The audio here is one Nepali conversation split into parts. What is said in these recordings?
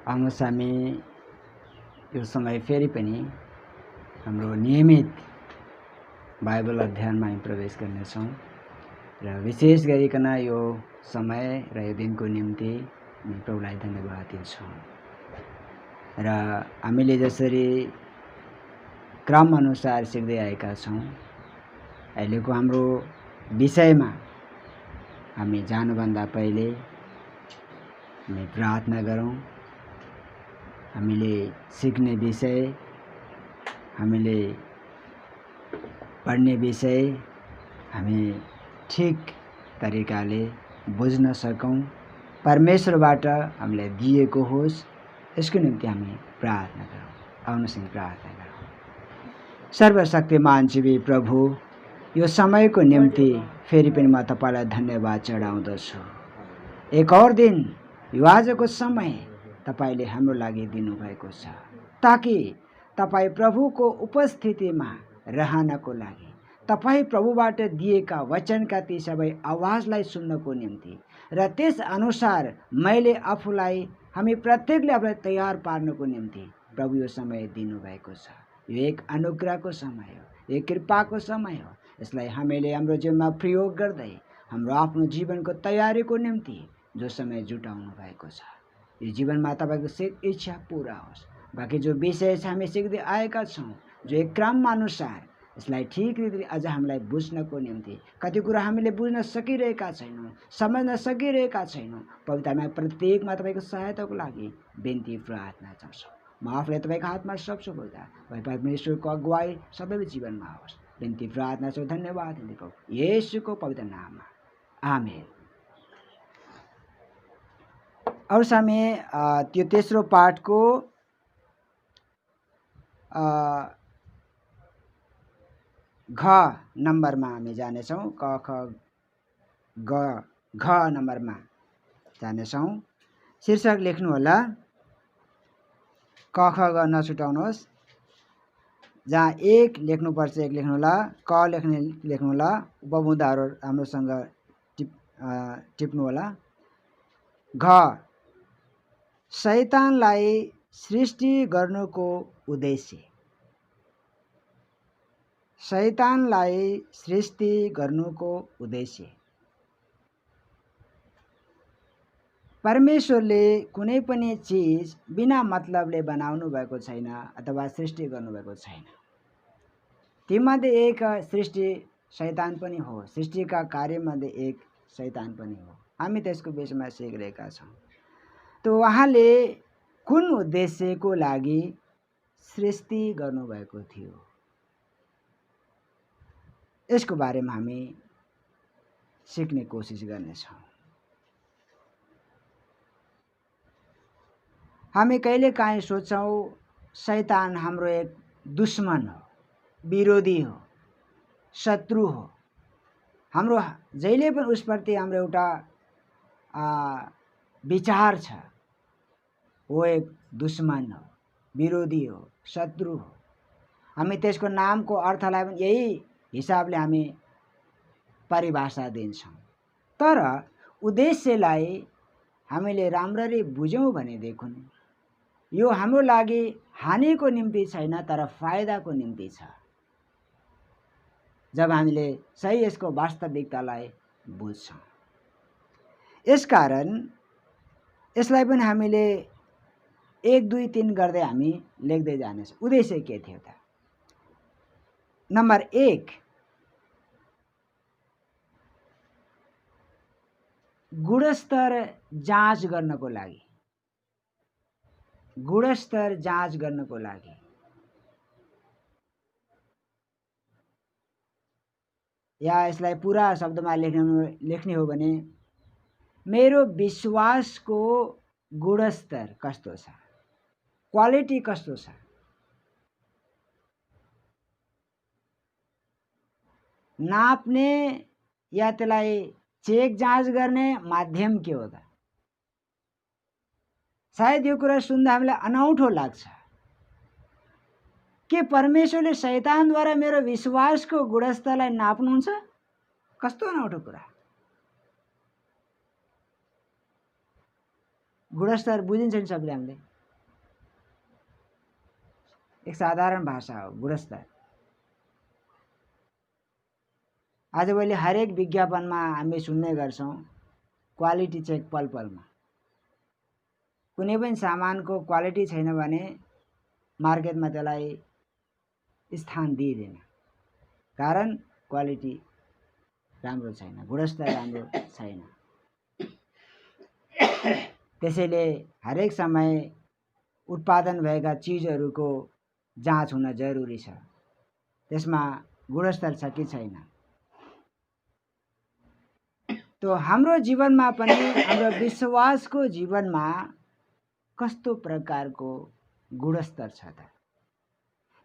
आउनुहोस् हामी यो समय फेरि पनि हाम्रो नियमित बाइबल अध्ययनमा हामी प्रवेश गर्नेछौँ र विशेष गरिकन यो समय र यो दिनको निम्ति हामी प्रभुलाई धन्यवाद दिन्छौँ। र हामीले जसरी क्रम अनुसार सिक्दै आएका छौँ, अहिलेको हाम्रो विषयमा हामी जानुभन्दा पहिले हामी प्रार्थना गरौँ। हामीले सिक्ने विषय, हामीले पढ्ने विषय हामी ठीक तरिकाले बुझ्न सकौँ, परमेश्वरबाट हामीलाई दिएको होस्, यसको निम्ति हामी प्रार्थना गरौँ। आउनुहोस् हामी प्रार्थना गरौँ। सर्वशक्तिमान जीवी प्रभु, यो समयको निम्ति फेरि पनि म तपाईलाई धन्यवाद चढाउँदछु। एक और दिन, यो आजको समय तपाईले हाम्रो लागि दिनुभएको छ, ताकि तपाई प्रभुको उपस्थितिमा रहनको लागि, तपाई प्रभुबाट दिएका वचनका ती सबै आवाजलाई सुन्नको निम्ति र त्यस अनुसार मैले आफूलाई, हामी प्रत्येकले आफूलाई तयार पार्नको निम्ति प्रभु यो समय दिनुभएको छ। यो एक अनुग्रहको समय हो, एक कृपाको समय हो। यसलाई हामीले हाम्रो जीवनमा प्रयोग गर्दै हाम्रो आफ्नो जीवनको तयारीको निम्ति जो समय जुटाउनु भएको छ, यो जीवनमा तपाईको सिक इच्छा पूरा होस्। बाँकी जो विषय हामी सिक्दै आएका छौँ, जो एक क्रममा अनुसार यसलाई ठीक रीतिले अझ हामीलाई बुझ्नको निम्ति, कति कुरा हामीले बुझ्न सकिरहेका छैनौँ, समझ्न सकिरहेका छैनौँ, पवित्रमा प्रत्येकमा तपाईँको सहायताको लागि बिन्ती प्रार्थना गर्छौँ। म आफूलाई तपाईँको हातमा सक्छु बोल्दा परमेश्वरको अगुवाई सबैको जीवनमा होस्। बिन्ती प्रार्थना छ, धन्यवाद दिएको येशूको पवित्र नाममा, आमेन। और समय त्यो तेस्रो पाठको घ नम्बरमा हामी जानेछौँ। क ख ग घ नम्बरमा जानेछौँ। शीर्षक लेख्नु होला, क ख ग नछुटाउनुहोस्। जहाँ एक लेख्नुपर्छ एक लेख्नु होला, क लेख्नु होला, उपबुदाहरू राम्रोसँग टिप्नु होला। घ, शैतानलाई सृष्टि गर्नुको उद्देश्य। शैतानलाई सृष्टि गर्नुको उद्देश्य। परमेश्वरले कुनै पनि चीज बिना मतलबले बनाउनु भएको छैन अथवा सृष्टि गर्नुभएको छैन। तीमध्ये एक सृष्टि शैतान पनि हो, सृष्टिका कार्यमध्ये एक शैतान पनि हो। हामी त्यसको विषयमा सिकिरहेका छौँ। तो उहाँले कुन उद्देश्यको लागि सृष्टि गर्नुभएको थियो, यसको बारेमा हामी सिक्ने कोसिस गर्नेछौँ। हामी कहिलेकाहीँ सोच्छौँ शैतान हाम्रो एक दुश्मन हो, विरोधी हो, शत्रु हो। हाम्रो जहिले पनि उसप्रति हाम्रो एउटा विचार छ, वो एक दुश्मन हो, विरोधी हो, शत्रु हो। हामी त्यसको नामको अर्थलाई पनि यही हिसाबले हामी परिभाषा दिन्छौँ। तर उद्देश्यलाई हामीले राम्ररी बुझ्यौँ भनेदेखि यो हाम्रो लागि हानिको निम्ति छैन, तर फाइदाको निम्ति छ, जब हामीले सही यसको वास्तविकतालाई बुझ्छौँ। यसकारण यसलाई पनि हामीले 1 2 3 गर्दै हामी लेख्दै जानेछौँ। उद्देश्य के थियो त? नम्बर 1, गुणस्तर जाँच गर्नको लागि। गुणस्तर जाँच गर्नको लागि। या यसलाई पुरा शब्दमा लेख्ने हो भने, मेरो विश्वासको गुणस्तर कस्तो छ, क्वालिटी कस्तो छ। नाप्ने या त्यसलाई चेक जाँच गर्ने माध्यम के हो त? सायद यो कुरा सुन्दा हामीलाई अनौठो लाग्छ। के परमेश्वरले शैतानद्वारा मेरो विश्वासको गुणस्तरलाई नाप्नुहुन्छ? कस्तो अनौठो कुरा। गुणस्तर बुझिन्छ नि सबले हामीले। एक साधारण भाषा हो, गुणस्तर। आजभोलि हरेक विज्ञापनमा हामी सुन्ने गर्छौँ क्वालिटी चेक पल पलमा। कुनै पनि सामानको क्वालिटी छैन भने मार्केटमा त्यसलाई स्थान दिइँदैन, कारण क्वालिटी राम्रो छैन, गुणस्तर राम्रो छैन। त्यसैले हरेक समय उत्पादन भएका चिजहरूको जाँच हुन जरुरी छ, त्यसमा गुणस्तर छ कि छैन। तो हाम्रो जीवनमा पनि, हाम्रो विश्वासको जीवनमा कस्तो प्रकारको गुणस्तर छ त?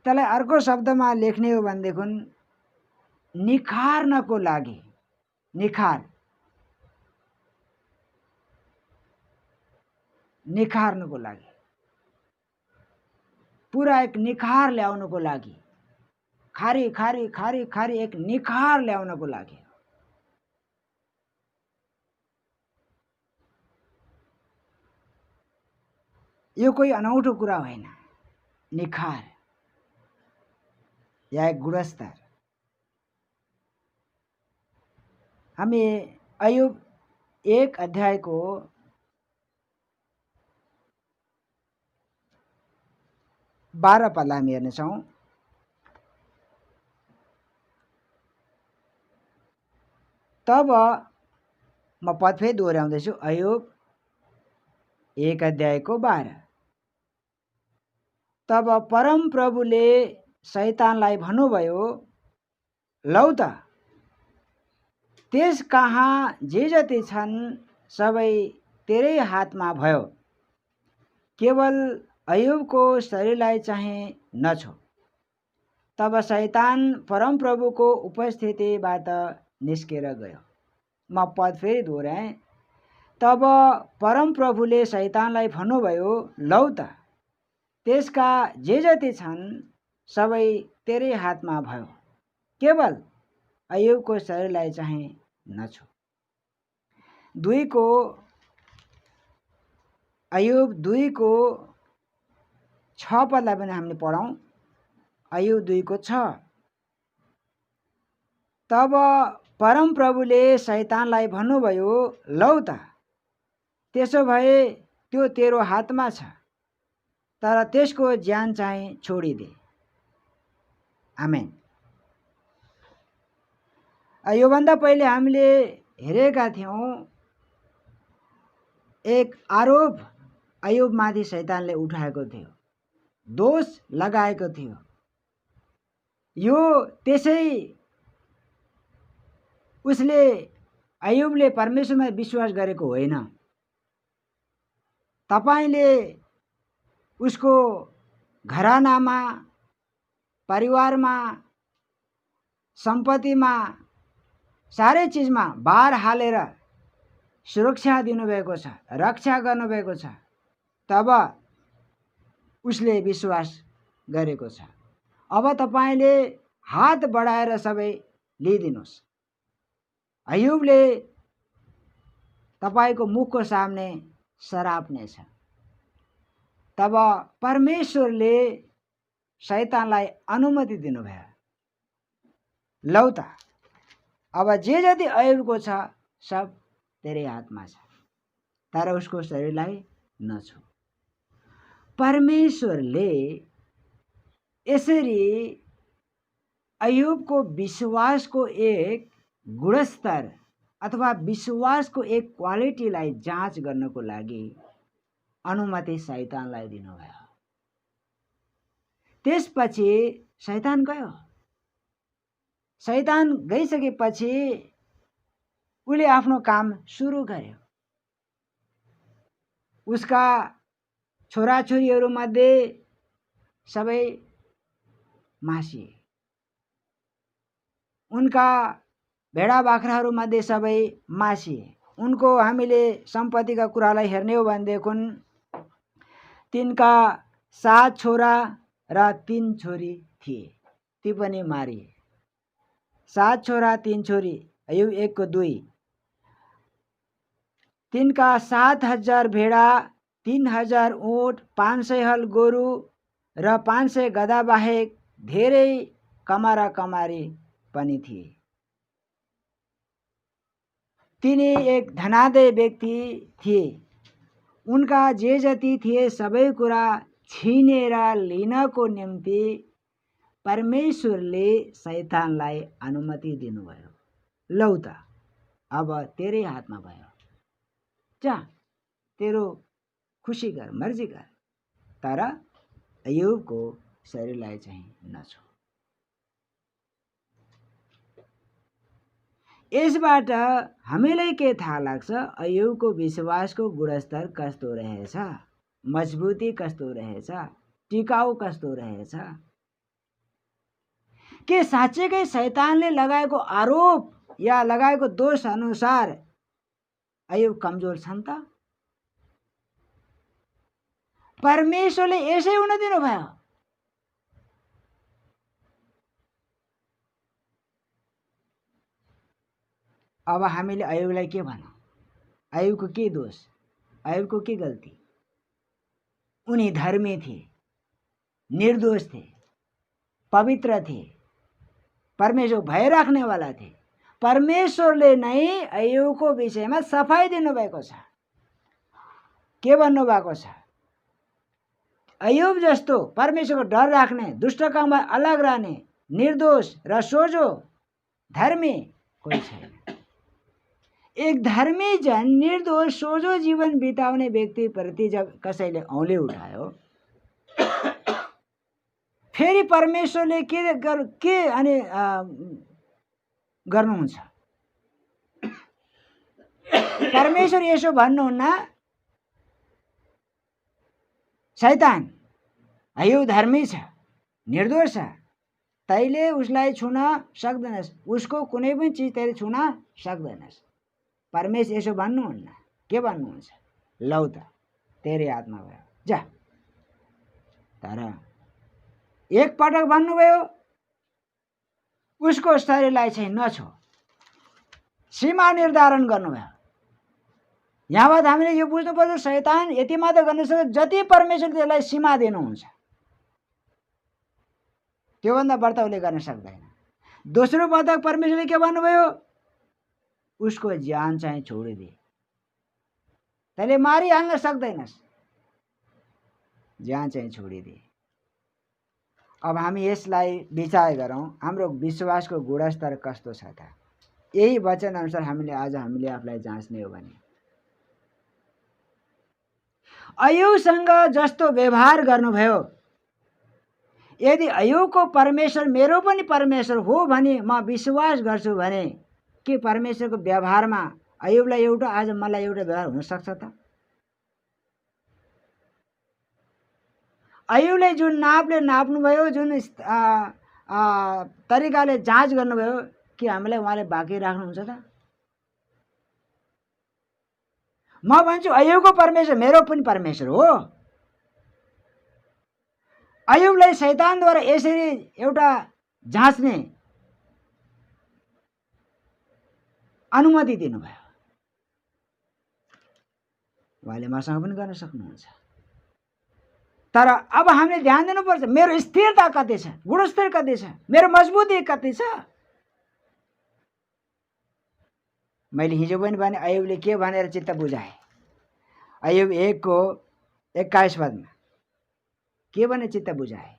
त्यसलाई अर्को शब्दमा लेख्ने हो भनेदेखि निखार्नको लागि, निखार्नको लागि, पुरा एक निखार ल्याउनको लागि, खारी खारी खारी खारी एक निखार ल्याउनको लागि। यो कोही अनौठो कुरा होइन, निखार या एक गुणस्तर। हामी अय्यूब 1 अध्यायको 12 पदलाई हामी हेर्नेछौँ। तब म पद फेरि दोहोऱ्याउँदैछु, अय्यूब 1 अध्यायको 12। तब परम प्रभुले शैतानलाई भन्नुभयो, लौ त त्यस कहाँ जे जति छन् सबै तेरै हातमा भयो, केवल अय्यूबको शरीरलाई चाहिँ नछो। तब शैतान परमप्रभुको उपस्थितिबाट निस्केर गयो। म पद फेरि दोहोऱ्याएँ। तब परमप्रभुले शैतानलाई भन्नुभयो, लौ त त्यसका जे जति छन् सबै तेरै हातमा भयो, केवल अय्यूबको शरीरलाई चाहिँ नछो। अय्यूब 2 को 6 पदलाई पनि हामीले पढौँ। अय्यूब 2 को 6। तब परमप्रभुले शैतानलाई भन्नुभयो, लौ त त्यसो भए त्यो तेरो हातमा छ, तर त्यसको ज्यान चाहिँ छोडिदे। आमेन। योभन्दा पहिले हामीले हेरेका थियौँ एक आरोप अय्यूबमाथि शैतानले उठाएको थियो, दोष लगाएको थियो। यो त्यसै उसले अय्यूबले परमेश्वरमा विश्वास गरेको होइन। तपाईले उसको घरानामा, परिवारमा, सम्पत्तिमा, सारै चिजमा बार हालेर सुरक्षा दिनुभएको छ, रक्षा गर्नुभएको छ, तब उसले विश्वास गरेको छ। अब तपाईले हात बढाएर सबै लिइदिनुहोस्। अय्यूबले तपाईको मुखको सामने सराप्नेछ। तब परमेश्वरले शैतानलाई अनुमति दिनुभयो, लौ त अब जे जति अय्यूबको छ सब तेरै हातमा छ, तर उसको शरीरलाई नछो। परमेश्वरले यसरी अय्यूबको विश्वासको एक गुणस्तर अथवा विश्वासको एक क्वालिटीलाई जाँच गर्नको लागि अनुमति शैतानलाई दिनुभयो। त्यसपछि शैतान गयो। शैतान गइसकेपछि उसले आफ्नो काम सुरु गर्यो। उसका छोराछोरीहरू मध्ये सबै मासिए, उनका भेडा बाख्राहरू मध्ये सबै मासिए। उनको हामीले सम्पत्तिका कुरालाई हेर्ने हो भनेदेखि तिनका 7 छोरा र 3 छोरी थिए, ती पनि मारिए। 7 छोरा 3 छोरी, अय्यूब 1 को 2। तिनका 7,000 भेडा, 3,000 ऊँट, 500 हल गोरु र 500 गधा बाहेक धेरै कमारा कमारी पनि थिए। तिनी एक धनाढ्य व्यक्ति थिए। उनका जे जति थिए सबै कुरा छिनेर लिनको निम्ति परमेश्वरले शैतानलाई अनुमति दिनुभयो। लौ त अब तेरै हातमा भयो, जा तेरो खुसी गर, मर्जी गर, तर अय्युबको शरीरलाई चाहिँ नछो। यसबाट हामीलाई के थाहा लाग्छ? अय्युबको विश्वासको गुणस्तर कस्तो रहेछ, मजबुती कस्तो रहेछ, टिकाउ कस्तो रहेछ। के साँच्चैकै शैतानले लगाएको आरोप या लगाएको दोष अनुसार अय्युब कमजोर छन् त? परमेश्वरले यसै हुन दिनुभयो। अब हामीले अय्युबलाई के भनौँ? अय्युबको के दोष, अय्युबको के गल्ती? उनी धर्मी थिए, निर्दोष थिए, पवित्र थिए, परमेश्वर भय राख्नेवाला थिए। परमेश्वरले नै अय्युबको विषयमा सफाई दिनुभएको छ। के भन्नुभएको छ? अय्युब जस्तो परमेश्वरको डर राख्ने, दुष्ट काममा अलग रहने, निर्दोष र सोझो धर्मी कोही छैन। एक धर्मी जन, निर्दोष सोझो जीवन बिताउने व्यक्ति प्रति जब कसैले औँली उठायो, फेरि परमेश्वरले के अनि गर्नुहुन्छ? परमेश्वर यसो भन्नुहुन्न, शैतान अय्युब धर्मी छ, निर्दोष छ, तैले उसलाई छुन सक्दैनस्, उसको कुनै पनि चिज तैले छुन सक्दैनस्। परमेश्वर यसो भन्नुहुन्न। के भन्नुहुन्छ? लौ त तेरै हातमा भयो, जा। तर एक पटक भन्नुभयो, उसको शरीरलाई चाहिँ नछो, सीमा निर्धारण गर्नुभयो। यहाँबाट हामीले यो बुझ्नुपर्छ, शैतान यति मात्र गर्न सक्छ जति परमेश्वरले त्यसलाई सीमा दिनुहुन्छ, त्योभन्दा बढ्ता उसले गर्न सक्दैन। दोस्रो पटक परमेश्वरले के भन्नुभयो? उसको ज्यान चाहिँ छोडिदिए, तैँले मारिहाल्न सक्दैनस्, ज्यान चाहिँ छोडिदिए। अब हामी यसलाई विचार गरौँ, हाम्रो विश्वासको गुणस्तर कस्तो छ त? यही वचन अनुसार हामीले आफूलाई जाँच्ने हो भने अय्युबसँग जस्तो व्यवहार गर्नुभयो, यदि अय्युबको परमेश्वर मेरो पनि परमेश्वर हो भने म विश्वास गर्छु भने के परमेश्वरको व्यवहारमा अय्युबलाई एउटा, आज मलाई एउटा व्यवहार हुन सक्छ त? अय्युबले जुन नापले नाप्नुभयो, जुन तरिकाले जाँच गर्नुभयो, के हामीलाई उहाँले बाँकी राख्नुहुन्छ त? म भन्छु अय्युबको परमेश्वर मेरो पनि परमेश्वर हो। अय्युबलाई शैतानद्वारा यसरी एउटा जाँच्ने अनुमति दिनुभयो, उहाँले मसँग पनि गर्न सक्नुहुन्छ। तर अब हामीले ध्यान दिनुपर्छ, मेरो स्थिरता कति छ, गुणस्तर कति छ, मेरो मजबुती कति छ। मैले हिजो पनि भने अय्युबले के भनेर चित्त बुझाए? अय्युब 1:21 के भने चित्त बुझाए?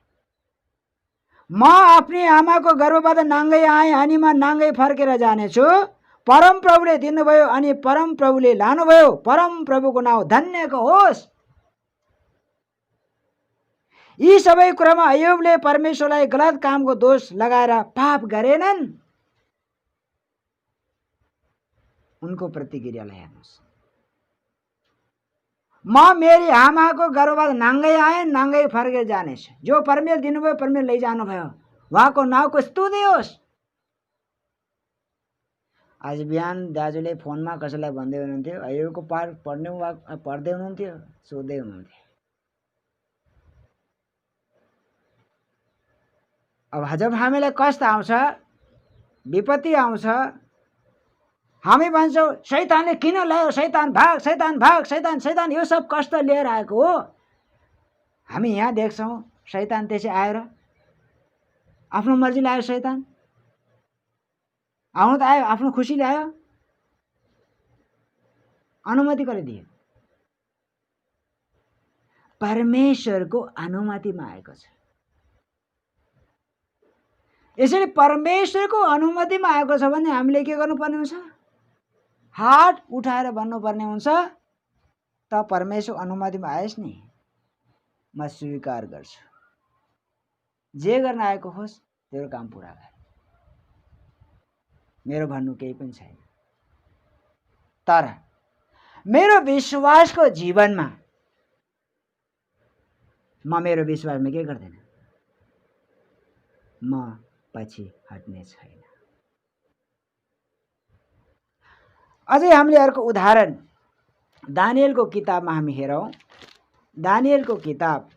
म आफ्नी आमाको गर्भबाट नाङ्गै आएँ अनि म नाङ्गै फर्केर जानेछु। परम प्रभुले दिनुभयो अनि परम प्रभुले लानुभयो, परम प्रभुको नाउँ धन्यको होस्। यी सबै कुरामा अय्युबले परमेश्वरलाई गलत कामको दोष लगाएर पाप गरेनन्। उनको प्रतिक्रियालाई हेर्नुहोस्, म मेरी आमाको गर्भबाट नाङ्गै आएँ, नाङ्गै फर्केर जानेछु। जो परमेश्वर दिनुभयो, परमेश्वर लैजानुभयो, उहाँको नाउँको स्तुति होस्। आज बिहान दाजुले फोनमा कसैलाई भन्दै हुनुहुन्थ्यो, अय्युबको पाठ पढ्दै हुनुहुन्थ्यो, सोध्दै हुनुहुन्थ्यो। अब जब हामीलाई कष्ट आउँछ, विपत्ति आउँछ, हामी भन्छौँ शैतानले किन ल्यायो, शैतान भाग, शैतान भाग, शैतान, शैतान, यो सब कष्ट लिएर आएको हो। हामी यहाँ देख्छौँ शैतान त्यसै आयो र? आफ्नो मर्जीले आयो शैतान? आउनु त आयो, आफ्नो खुसीले आयो? अनुमति कसले दियो? परमेश्वरको अनुमतिमा आएको छ। यसरी परमेश्वरको अनुमतिमा आएको छ भने हामीले के गर्नुपर्ने हुन्छ? हात उठाएर भन्नुपर्ने हुन्छ, त परमेश्वर अनुमतिमा आएस् नि, म स्वीकार गर्छु, जे गर्न आएको होस् तेरो काम पुरा गर, मेरो भन्नु केही पनि छैन। तर मेरो विश्वासको जीवनमा म मेरो विश्वासमा के गर्दैन, म पछि हट्ने छैन। अझै हामीले अर्को उदाहरण दानिएलको किताबमा हामी हेरौँ। दानिएलको किताब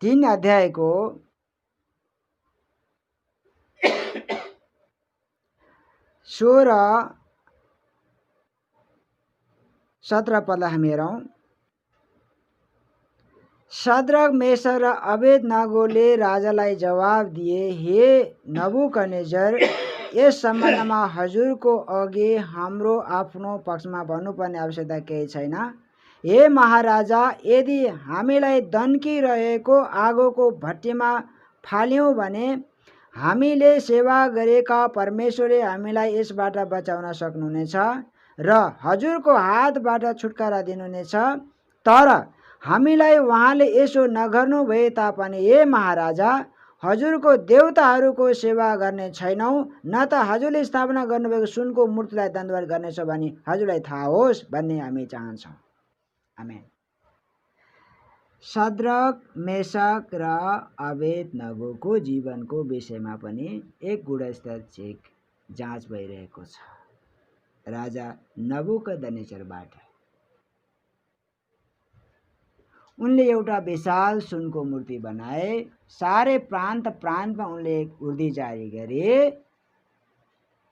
3 अध्यायको 16-17 पदलाई हामी हेरौँ। शद्रक, मेशक र अबेदनगोले राजालाई जवाब दिए, हे नबुकदनेस्जर, यस सम्बन्धमा हजुरको अघि हाम्रो आफ्नो पक्षमा भन्नुपर्ने आवश्यकता केही छैन। हे महाराजा, यदि हामीलाई दन्किरहेको आगोको भट्टीमा फाल्यौँ भने हामीले सेवा गरेका परमेश्वरले हामीलाई यसबाट बचाउन सक्नुहुनेछ र हजुरको हातबाट छुटकारा दिनुहुनेछ। तर हामीलाई उहाँले यसो नगर्नु भए तापनि हे महाराजा, हजुरको देवताहरूको सेवा गर्ने छैनौँ, न त हजुरले स्थापना गर्नुभएको सुनको मूर्तिलाई दण्डवत गर्नेछौँ भनी हजुरलाई थाहा होस् भन्ने हामी चाहन्छौँ। आमेन। शद्रक, मेशक र अबेदनगोको जीवनको विषयमा पनि एक गुणस्तर चेक जाँच भइरहेको छ राजा नबुकदनेस्जरबाट। उनले एउटा विशाल सुनको मूर्ति बनाए। सारे प्रान्त प्रान्तमा उनले एक उर्दी जारी गरे।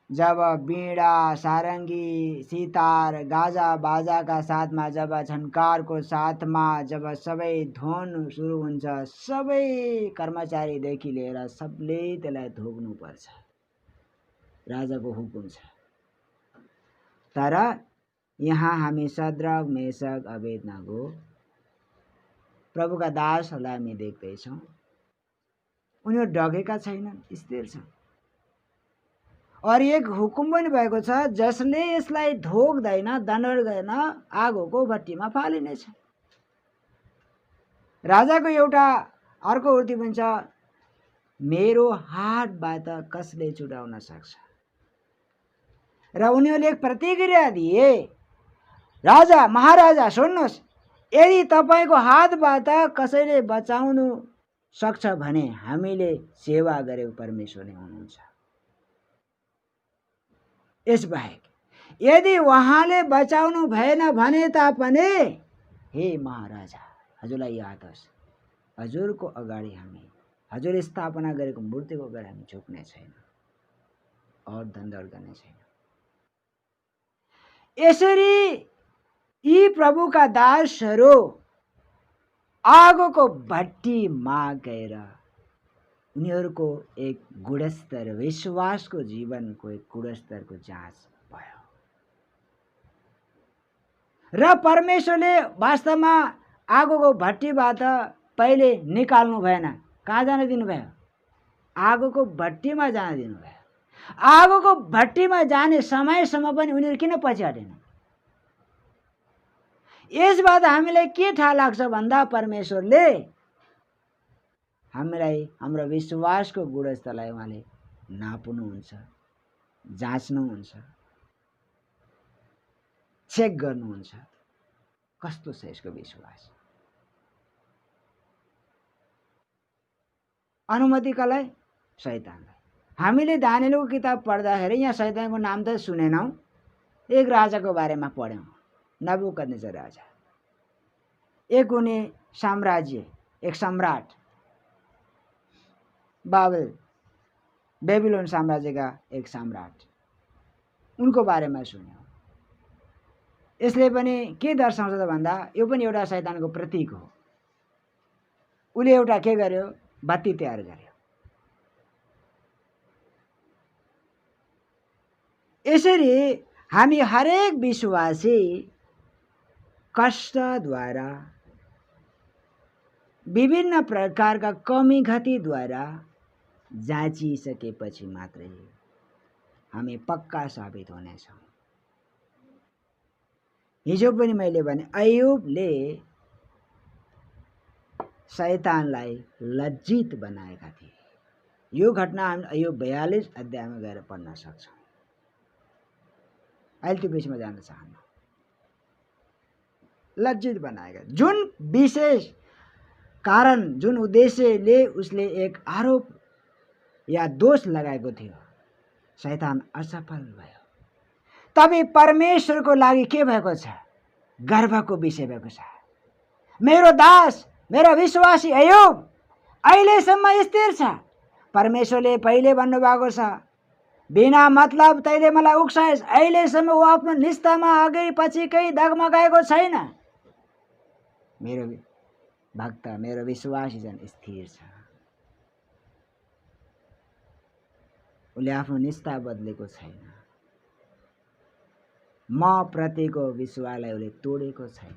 जब बीडा, सारङ्गी, सितार, गाजा बाजाका साथमा, जब झन्कारको साथमा, जब सबै ध्वन सुरु हुन्छ, सबै कर्मचारीदेखि लिएर सबले त्यसलाई धोक्नुपर्छ, राजाको हुकुम छ। तर यहाँ हामी शद्रक, मेशक, अबेदनगो प्रभुका दासहरूलाई हामी देख्दैछौँ। उनीहरू डगेका छैनन्, स्थिर छन्। और एक हुकुम पनि भएको छ, जसले यसलाई धोक्दैन, दण्डवत गरेन, आगोको भट्टीमा फालिनेछ। राजाको एउटा अर्को उर्ती पनि छ, मेरो हातबाट कसले छुटाउन सक्छ? र उनीहरूले एक प्रतिक्रिया दिए, राजा, महाराजा सुन्नुहोस्, यदि तपाईँको हातबाट कसैले बचाउनु सक्छ भने हामीले सेवा गरेको परमेश्वर नै हुनुहुन्छ। यसबाहेक यदि उहाँले बचाउनु भएन भने तापनि हे महाराजा, हजुरलाई याद होस्, हजुरको अगाडि हामी, हजुरले स्थापना गरेको मूर्तिको अगाडि हामी झुक्ने छैन और दण्डवत गर्ने छैन। यसरी यी प्रभुका दासहरू आगोको भट्टीमा गएर उनीहरूको एक गुणस्तर, विश्वासको जीवनको एक गुणस्तरको जाँच भयो र परमेश्वरले वास्तवमा आगोको भट्टीबाट पहिले निकाल्नु भएन। कहाँ जान दिनुभयो? आगोको भट्टीमा जान दिनुभयो। आगोको भट्टीमा जाने समयसम्म पनि उनीहरू किन पछि हटेन? यसबाट हामीलाई के थाहा लाग्छ भन्दा परमेश्वरले हामीलाई हाम्रो विश्वासको गुणस्तरलाई उहाँले नाप्नुहुन्छ, जाँच्नुहुन्छ, चेक गर्नुहुन्छ, कस्तो छ यसको विश्वास। अनुमति कसलाई? शैतानलाई। हामीले दानिएलको किताब पढ्दाखेरि यहाँ शैतानको नाम त सुनेनौँ, एक राजाको बारेमा पढ्यौँ, नबुकदनेस्जर राजा। एक उनी साम्राज्य, एक सम्राट, बेबिलोन साम्राज्यका एक सम्राट। उनको बारेमा सुन्यौँ। यसले पनि के दर्शाउँछ त भन्दा यो पनि एउटा शैतानको प्रतीक हो। उसले एउटा के गर्यो, बत्ती तयार गर्यो। यसरी हामी हरेक विश्वासी कष्टद्वारा, विभिन्न प्रकारका कमी घटीद्वारा जाँचिसकेपछि मात्रै हामी पक्का साबित हुनेछौँ। हिजो पनि मैले भने अय्युबले शैतानलाई लज्जित बनाएका थिए। यो घटना हामी अय्युब 42 अध्यायमा गएर पढ्न सक्छौँ। अहिले त्यो विषयमा जान चाहन्न। लज्जित बनाएका, जुन विशेष कारण, जुन उद्देश्यले उसले एक आरोप या दोष लगाएको थियो, शैतान असफल भयो। तबै परमेश्वरको लागि के भएको छ? गर्वको विषय भएको छ। मेरो दास, मेरो विश्वासी अय्युब अहिलेसम्म स्थिर छ। परमेश्वरले पहिले भन्नुभएको छ, बिना मतलब तैँले मलाई उक्साएस्। अहिलेसम्म ऊ आफ्नो निष्ठामा अघि पछि केही डगमगाएको छैन। मेरो भक्त, मेरो विश्वासी जन स्थिर छ। उसले आफ्नो निष्ठा बदलेको छैन। म प्रतिको विश्वासलाई उसले तोडेको छैन।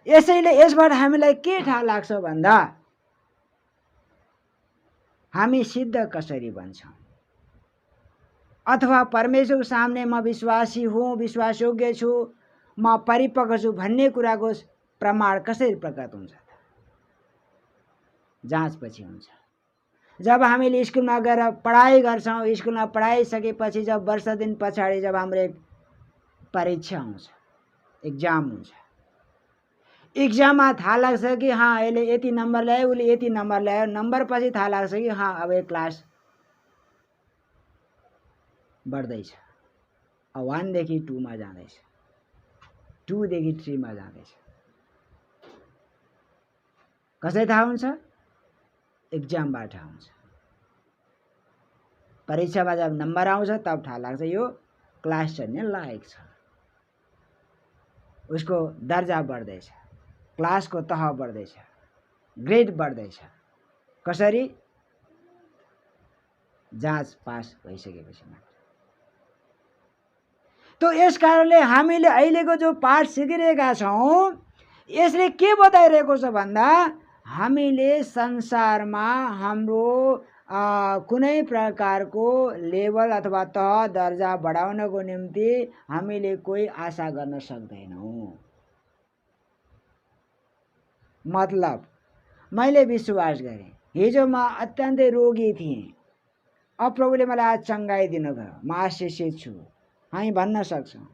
यसैले यसबाट हामीलाई के थाहा लाग्छ भन्दा हामी सिद्ध कसरी बन्छौँ, अथवा परमेश्वरको सामने म विश्वासी हुँ, विश्वासयोग्य छु, म परिपक्व छु भन्ने कुराको प्रमाण कसरी प्रकट हुन्छ? जाँचपछि हुन्छ। जब हामीले स्कुलमा गएर पढाइ गर्छौँ, स्कुलमा पढाइसकेपछि जब वर्ष दिन पछाडि जब हाम्रो एक परीक्षा हुन्छ, एक्जाम हुन्छ, एक्जाममा थाहा लाग्छ कि हाँ यसले यति नम्बर ल्यायो, उसले यति नम्बर ल्यायो। नम्बर पछि थाहा लाग्छ कि हाँ अब एक क्लास बढ्दैछ। 1 देखि 2 मा जाँदैछ, 2 देखि 3 मा जाँदैछ। कसरी थाहा हुन्छ? एक्जामबाट हुन्छ। परीक्षामा जब नम्बर आउँछ तब थाहा लाग्छ यो क्लास चढ्ने लायक छ। उसको दर्जा बढ्दैछ, क्लासको तह बढ्दैछ, ग्रेड बढ्दैछ। कसरी? जाँच पास भइसकेपछि मात्र। तो यस कारणले हामीले अहिलेको जो पाठ सिकिरहेका छौँ, यसले के बताइरहेको छ भन्दा हामीले संसारमा हाम्रो कुनै प्रकारको लेभल अथवा तह दर्जा बढाउनको निम्ति हामीले कोही आशा गर्न सक्दैनौँ। मतलब मैले विश्वास गरेँ, हिजो म अत्यन्तै रोगी थिएँ, अब प्रभुले मलाई आज चङ्गाइदिनु भयो, म आशिषित छु। हामी भन्न सक्छौँ,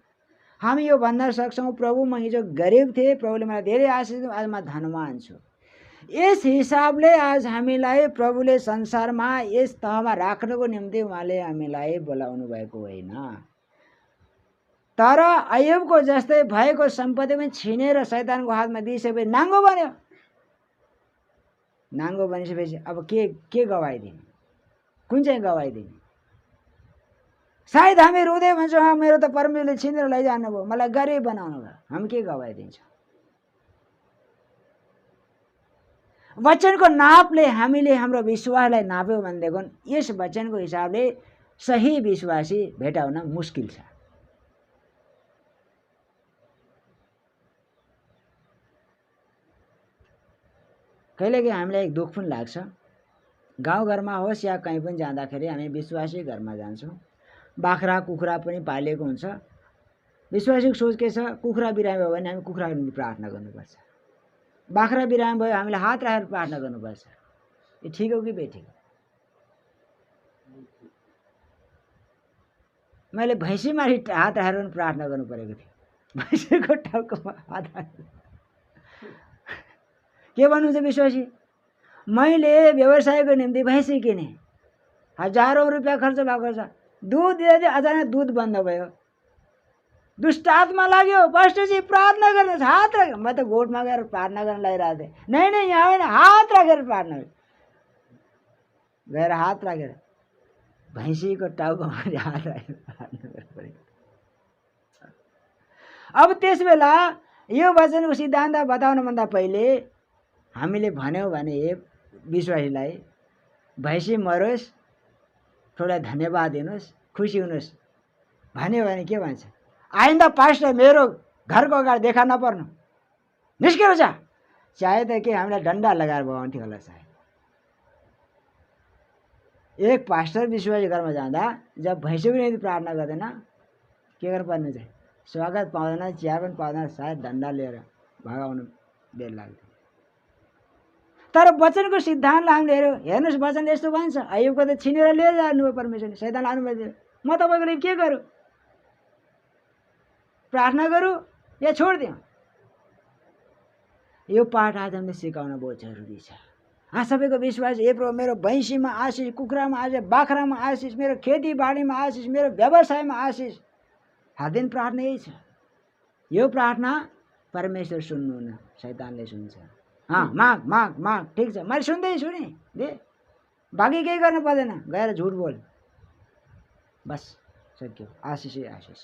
हामी यो भन्न सक्छौँ, प्रभु म हिजो गरिब थिएँ, प्रभुले मलाई धेरै आशिष दिनु, आज म धनवान छु। यस हिसाबले आज हामीलाई प्रभुले संसारमा यस तहमा राख्नको निम्ति उहाँले हामीलाई बोलाउनु भएको होइन। तर अय्युबको जस्तै भएको सम्पत्ति पनि छिनेर शैतानको हातमा दिइसकेपछि नाङ्गो बन्यो। नाङ्गो बनिसकेपछि अब के गवाई दिने? कुन चाहिँ गवाई दिने? सायद हामी रुँदै भन्छौँ, हाँ मेरो त परमेश्वरले छिनेर लैजानु भयो, मलाई गरिब बनाउनु भयो। हामी के गवाई दिन्छौँ? वचनको नापले हामीले हाम्रो विश्वासलाई नाप्यौँ भनेदेखि यस वचनको हिसाबले सही विश्वासी भेटाउन मुस्किल छ। कहिलेकाहीँ हामीलाई एक दुःख पनि लाग्छ। गाउँघरमा होस् या कहीँ पनि जाँदाखेरि हामी विश्वासी घरमा जान्छौँ, बाख्रा कुखुरा पनि पालेको हुन्छ। विश्वासीको सोच के छ? कुखुरा बिरामी भयो भने हामी कुखुराको निम्ति प्रार्थना गर्नुपर्छ, बाख्रा बिरामी भयो हामीले हात राखेर प्रार्थना गर्नुपर्छ। यो ठिक हो कि बेठिक? मैले भैँसीमाथि हात राखेर पनि प्रार्थना गर्नु परेको थियो। भैँसीको टाउकोमा हात राखेर के भन्नुहुन्छ विश्वासी? मैले व्यवसायको निम्ति भैँसी किने, हजारौं रुपियाँ खर्च भएको छ, दुध दिँदा अचानक दुध बन्द भयो, दुष्ट आत्मा लाग्यो, पास्टरजी प्रार्थना गर्नुहोस्, हात राखेर। म त गोठमा गएर प्रार्थना गर्न लागिरहेको थिएँ। नहीं यहाँ होइन, हात राखेर प्रार्थना गएर हात राखेर भैँसीको टाउकोमा हात राखेर प्रार्थना गरेँ। अब त्यसबेला यो वचनको सिद्धान्त बताउनुभन्दा पहिले हामीले भन्यौँ भने हे विश्वासीलाई भैँसी मरोस्, थोडा धन्यवाद दिनुहोस्, खुसी हुनुहोस् भन्यो भने के भन्छ? आइन्दा पास्टर मेरो घरको अगाडि देखा नपर्नु, निस्केर जा। चाहे त के हामीलाई डन्डा लगाएर भगाउँथ्यो होला सायद। एक पास्टर विश्वासी घरमा जाँदा जब भैँसीको निम्ति प्रार्थना गर्दैन के गर्नुपर्ने चाहिँ? स्वागत पाउँदैन, चिया पनि पाउँदैन, सायद डन्डा लिएर भगाउनु बेर लाग्थ्यो। तर वचनको सिद्धान्तलाई हामीले हेऱ्यौँ, हेर्नुहोस् वचन यस्तो भन्छ, अय्युबको त छिनेर लिएर जानुभयो परमेश्वरले, शैतानले आउनुभयो। म तपाईँको लागि के गरौँ? प्रार्थना गरौँ या छोडिदिउँ? यो पाठ आज हामीले सिकाउन बहुत जरुरी छ। सबैको विश्वास, हे प्रभु मेरो भैँसीमा आशिष, कुखुरामा आशिष, बाख्रामा आशिष, मेरो खेतीबाडीमा आशिष, मेरो व्यवसायमा आशिष। हर दिन प्रार्थना यही छ। यो प्रार्थना परमेश्वर सुन्नुहुन्न, शैतानले सुन्छ। माग माग माग, ठिक छ, मैले सुन्दैछु नि, दे, बाँकी केही गर्नु पर्दैन, गएर झुट बोल, बस सक्यो, आशिषै आशिष।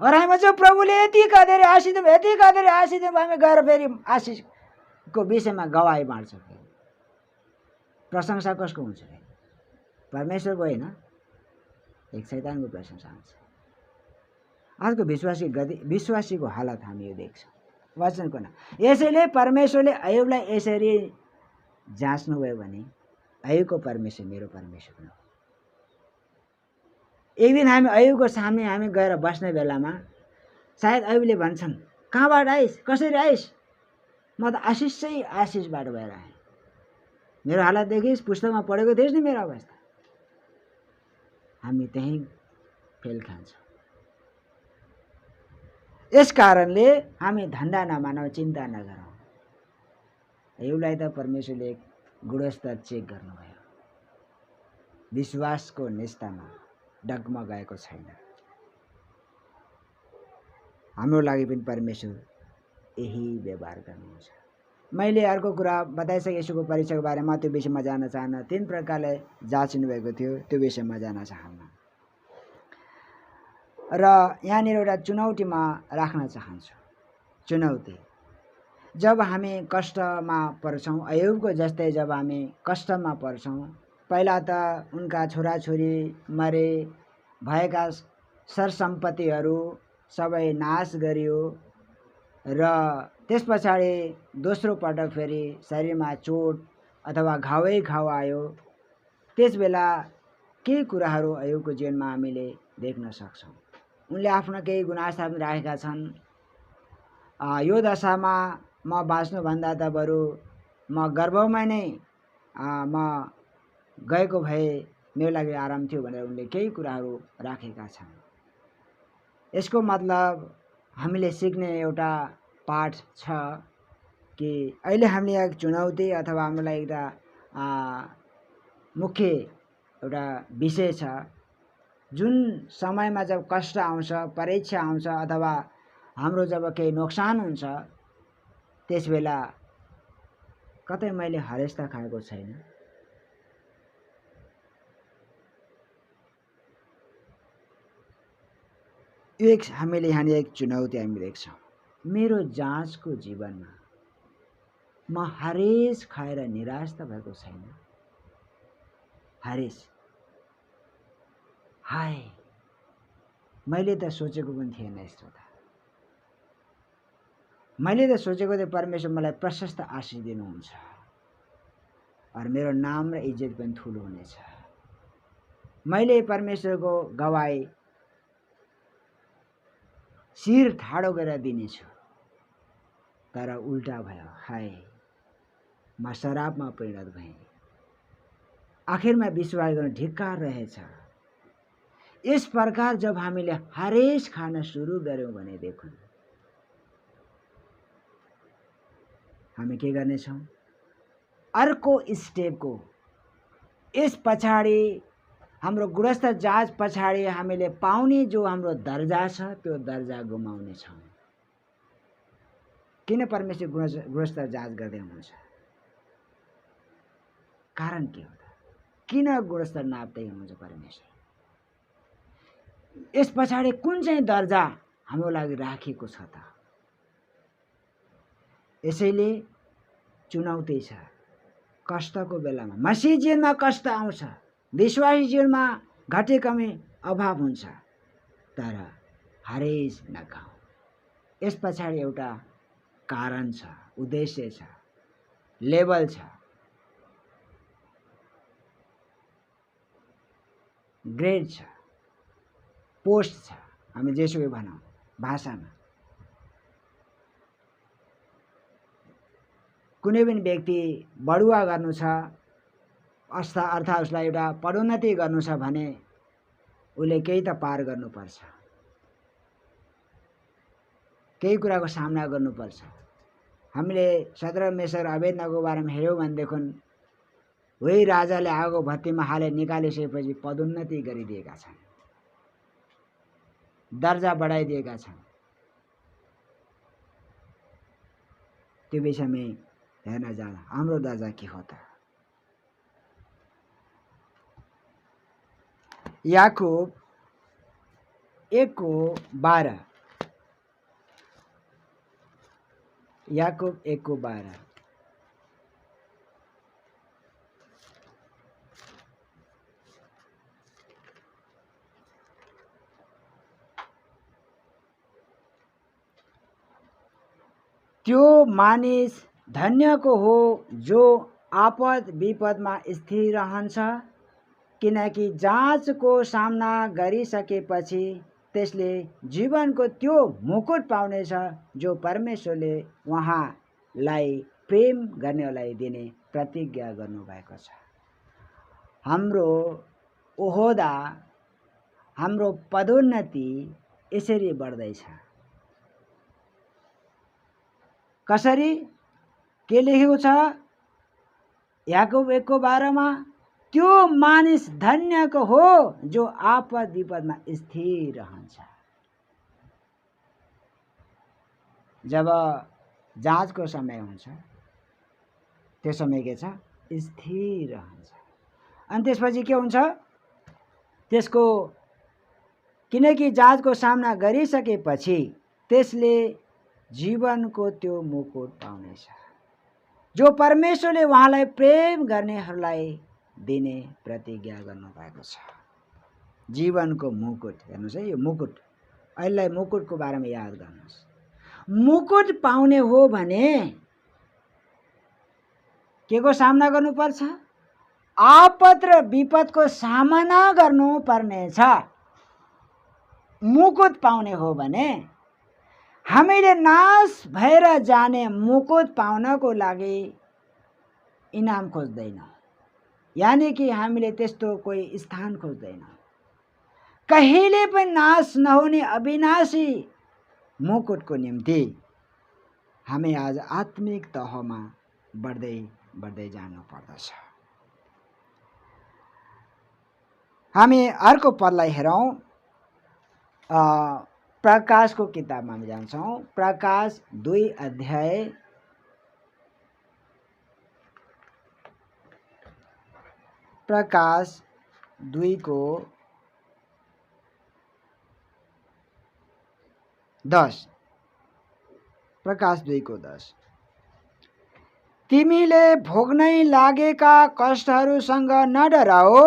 और हामी चाहिँ प्रभुले यति कदेर आशिष दिउँ, यति कदेर आशिष दिउँ, हामी गएर फेरि आशिषको विषयमा गवाही बाँड्छौँ। प्रशंसा कसको हुन्छ? परमेश्वरको होइन, एक शैतानको प्रशंसा हुन्छ। आजको विश्वासीको हालत हामी यो देख्छौँ वचनको न। यसैले परमेश्वरले अय्युबलाई यसरी जाँच्नुभयो भने अय्युबको परमेश्वर मेरो परमेश्वर हो। एक दिन हामी अय्युबको सामने हामी गएर बस्ने बेलामा सायद अय्युबले भन्छन्, कहाँबाट आइस, कसरी आइस? म त आशिषै आशिषबाट भएर आएँ। मेरो हालत देखिस्, पुस्तकमा पढेको थिएस् नि मेरो अवस्था। हामी त्यहीँ फेल खान्छौँ। यस कारणले हामी धन्दा नमानौँ, चिन्ता नगरौँ। अय्युबलाई त परमेश्वरले गुणस्तर चेक गर्नुभयो, विश्वासको निष्ठामा डगमगाएको छैन। हाम्रो लागि पनि परमेश्वर यही व्यवहार गर्नुहुन्छ। मैले अर्को कुरा बताइसकेँ यसुको परीक्षाको बारेमा, त्यो विषयमा जान चाहन्न। 3 प्रकारले जाँच्नु भएको थियो, त्यो विषयमा जान चाहन्न। र यहाँनिर एउटा चुनौतीमा राख्न चाहन्छु। चुनौती, जब हामी कष्टमा पर्छौँ, अय्युबको जस्तै जब हामी कष्टमा पर्छौँ, पहिला त उनका छोराछोरी मरे, भएका सरसम्पत्तिहरू सबै नाश गरियो, र त्यस पछाडि दोस्रो पटक फेरि शरीरमा चोट अथवा घावै घाउ आयो। त्यसबेला केही कुराहरू अय्युबको जीवनमा हामीले देख्न सक्छौँ। उनले आफ्ना केही गुनासा पनि राखेका छन्। यो दशामा म बाँच्नुभन्दा त बरु म गर्भमा नै म गएको भए मेरो लागि आराम थियो भनेर उनले केही कुराहरू राखेका छन्। यसको मतलब हामीले सिक्ने एउटा पाठ छ कि अहिले हामीले एक चुनौती अथवा हाम्रो लागि एउटा मुख्य एउटा विषय छ। जुन समयमा जब कष्ट आउँछ, परीक्षा आउँछ अथवा हाम्रो जब केही नोक्सान हुन्छ, त्यसबेला कतै मैले हरेस त खाएको छैन, हामीले यहाँनिर एक चुनौती हामी देख्छौँ। मेरो जाँचको जीवनमा म हरेस खाएर निराश त भएको छैन। हरेस, हाय, मैले त सोचेको पनि थिएन यस्तो त। मैले त सोचेको थिएँ परमेश्वर मलाई प्रशस्त आशिष दिनुहुन्छ और मेरो नाम र इज्जत पनि ठुलो हुनेछ। मैले परमेश्वरको गवाई शिर ठाडो गरेर दिनेछु, तर उल्टा भयो। हाय, म शराबमा परिणत भएँ। आखिरमा विश्वास गर्न धिक्कार रहेछ। यस प्रकार जब हामीले हरेस खान सुरु गर्यौं भने देखौँ हामी के गर्नेछौँ? अर्को स्टेपको यस पछाडि हाम्रो गुणस्तर जाँच पछाडि हामीले पाउने जो हाम्रो दर्जा छ, त्यो दर्जा गुमाउने छौँ। किन परमेश्वर गुणस्तर जाँच गर्दै हुनुहुन्छ? कारण के हो त? किन गुणस्तर नाप्दै हुनुहुन्छ परमेश्वर? यस पछाडि कुन चाहिँ दर्जा हाम्रो लागि राखेको छ त। यसैले चुनौती छ। कष्टको बेलामा मसीह जीवनमा कष्ट आउँछ, विश्वासी जीवनमा घटे कमी अभाव हुन्छ, तर हरेस नखाऊ। यस पछाडि एउटा कारण छ, उद्देश्य छ, लेभल छ, ग्रेड छ, पोस्ट छ, हामी जेसुकै भनौँ भाषामा। कुनै पनि व्यक्ति बढुवा गर्नु छ अर्थात् उसलाई एउटा पदोन्नति गर्नु छ भने उसले केही त पार गर्नुपर्छ, केही कुराको सामना गर्नुपर्छ। हामीले शद्रक मेशक अबेदनगोको बारेमा हेऱ्यौँ भनेदेखि वही राजाले आगो भट्टीमा हाले निकालिसकेपछि पदोन्नति गरिदिएका छन्, दर्जा बढाइदिएका छन्। त्यो विषयमा हेर्न जाँदा हाम्रो दर्जा के हो त? याकुब 1:12, याकुब 1:12। त्यो मानिस धन्यको हो जो आपद विपदमा स्थिर रहन्छ, किनकि जाँचको सामना गरिसकेपछि त्यसले जीवनको त्यो मुकुट पाउनेछ जो परमेश्वरले उहाँलाई प्रेम गर्नेलाई दिने प्रतिज्ञा गर्नुभएको छ। हाम्रो ओहदा, हाम्रो पदोन्नति यसरी बढ्दैछ। कसरी? के लेखेको छ याकुब 1:12मा? त्यो मानिस धन्यको हो जो आपद विपदमा स्थिर रहन्छ। जब जाँचको समय हुन्छ त्यो समय के छ? स्थिर रहन्छ। अनि त्यसपछि के हुन्छ? त्यसको किनकि जाँचको सामना गरिसकेपछि त्यसले जीवनको त्यो मुकुट पाउनेछ जो परमेश्वरले उहाँलाई प्रेम गर्नेहरूलाई दिने प्रतिज्ञा गर्नुभएको छ। जीवनको मुकुट। हेर्नुहोस् है, यो मुकुट, अहिले मुकुटको बारेमा याद गर्नुहोस्। मुकुट पाउने हो भने के को सामना गर्नुपर्छ? आपद र विपदको सामना गर्नुपर्नेछ। मुकुट पाउने हो भने हामीले नाश भएर जाने मुकुट पाउनको लागि इनाम खोज्दैनौँ, यानी कि हामीले त्यस्तो कोही स्थान खोज्दैनौँ। कहिले पनि नाश नहुने अविनाशी मुकुटको निम्ति हामी आज आत्मिक तहमा बढ्दै बढ्दै जानु पर्दछ। हामी अर्को पदलाई हेरौँ। प्रकाशको किताबमा हामी जान्छौँ। प्रकाश 2:10। प्रकाश 2:10। प्रकाश 2:10। तिमीले भोग्नै लागेका कष्टहरूसँग नडराओ।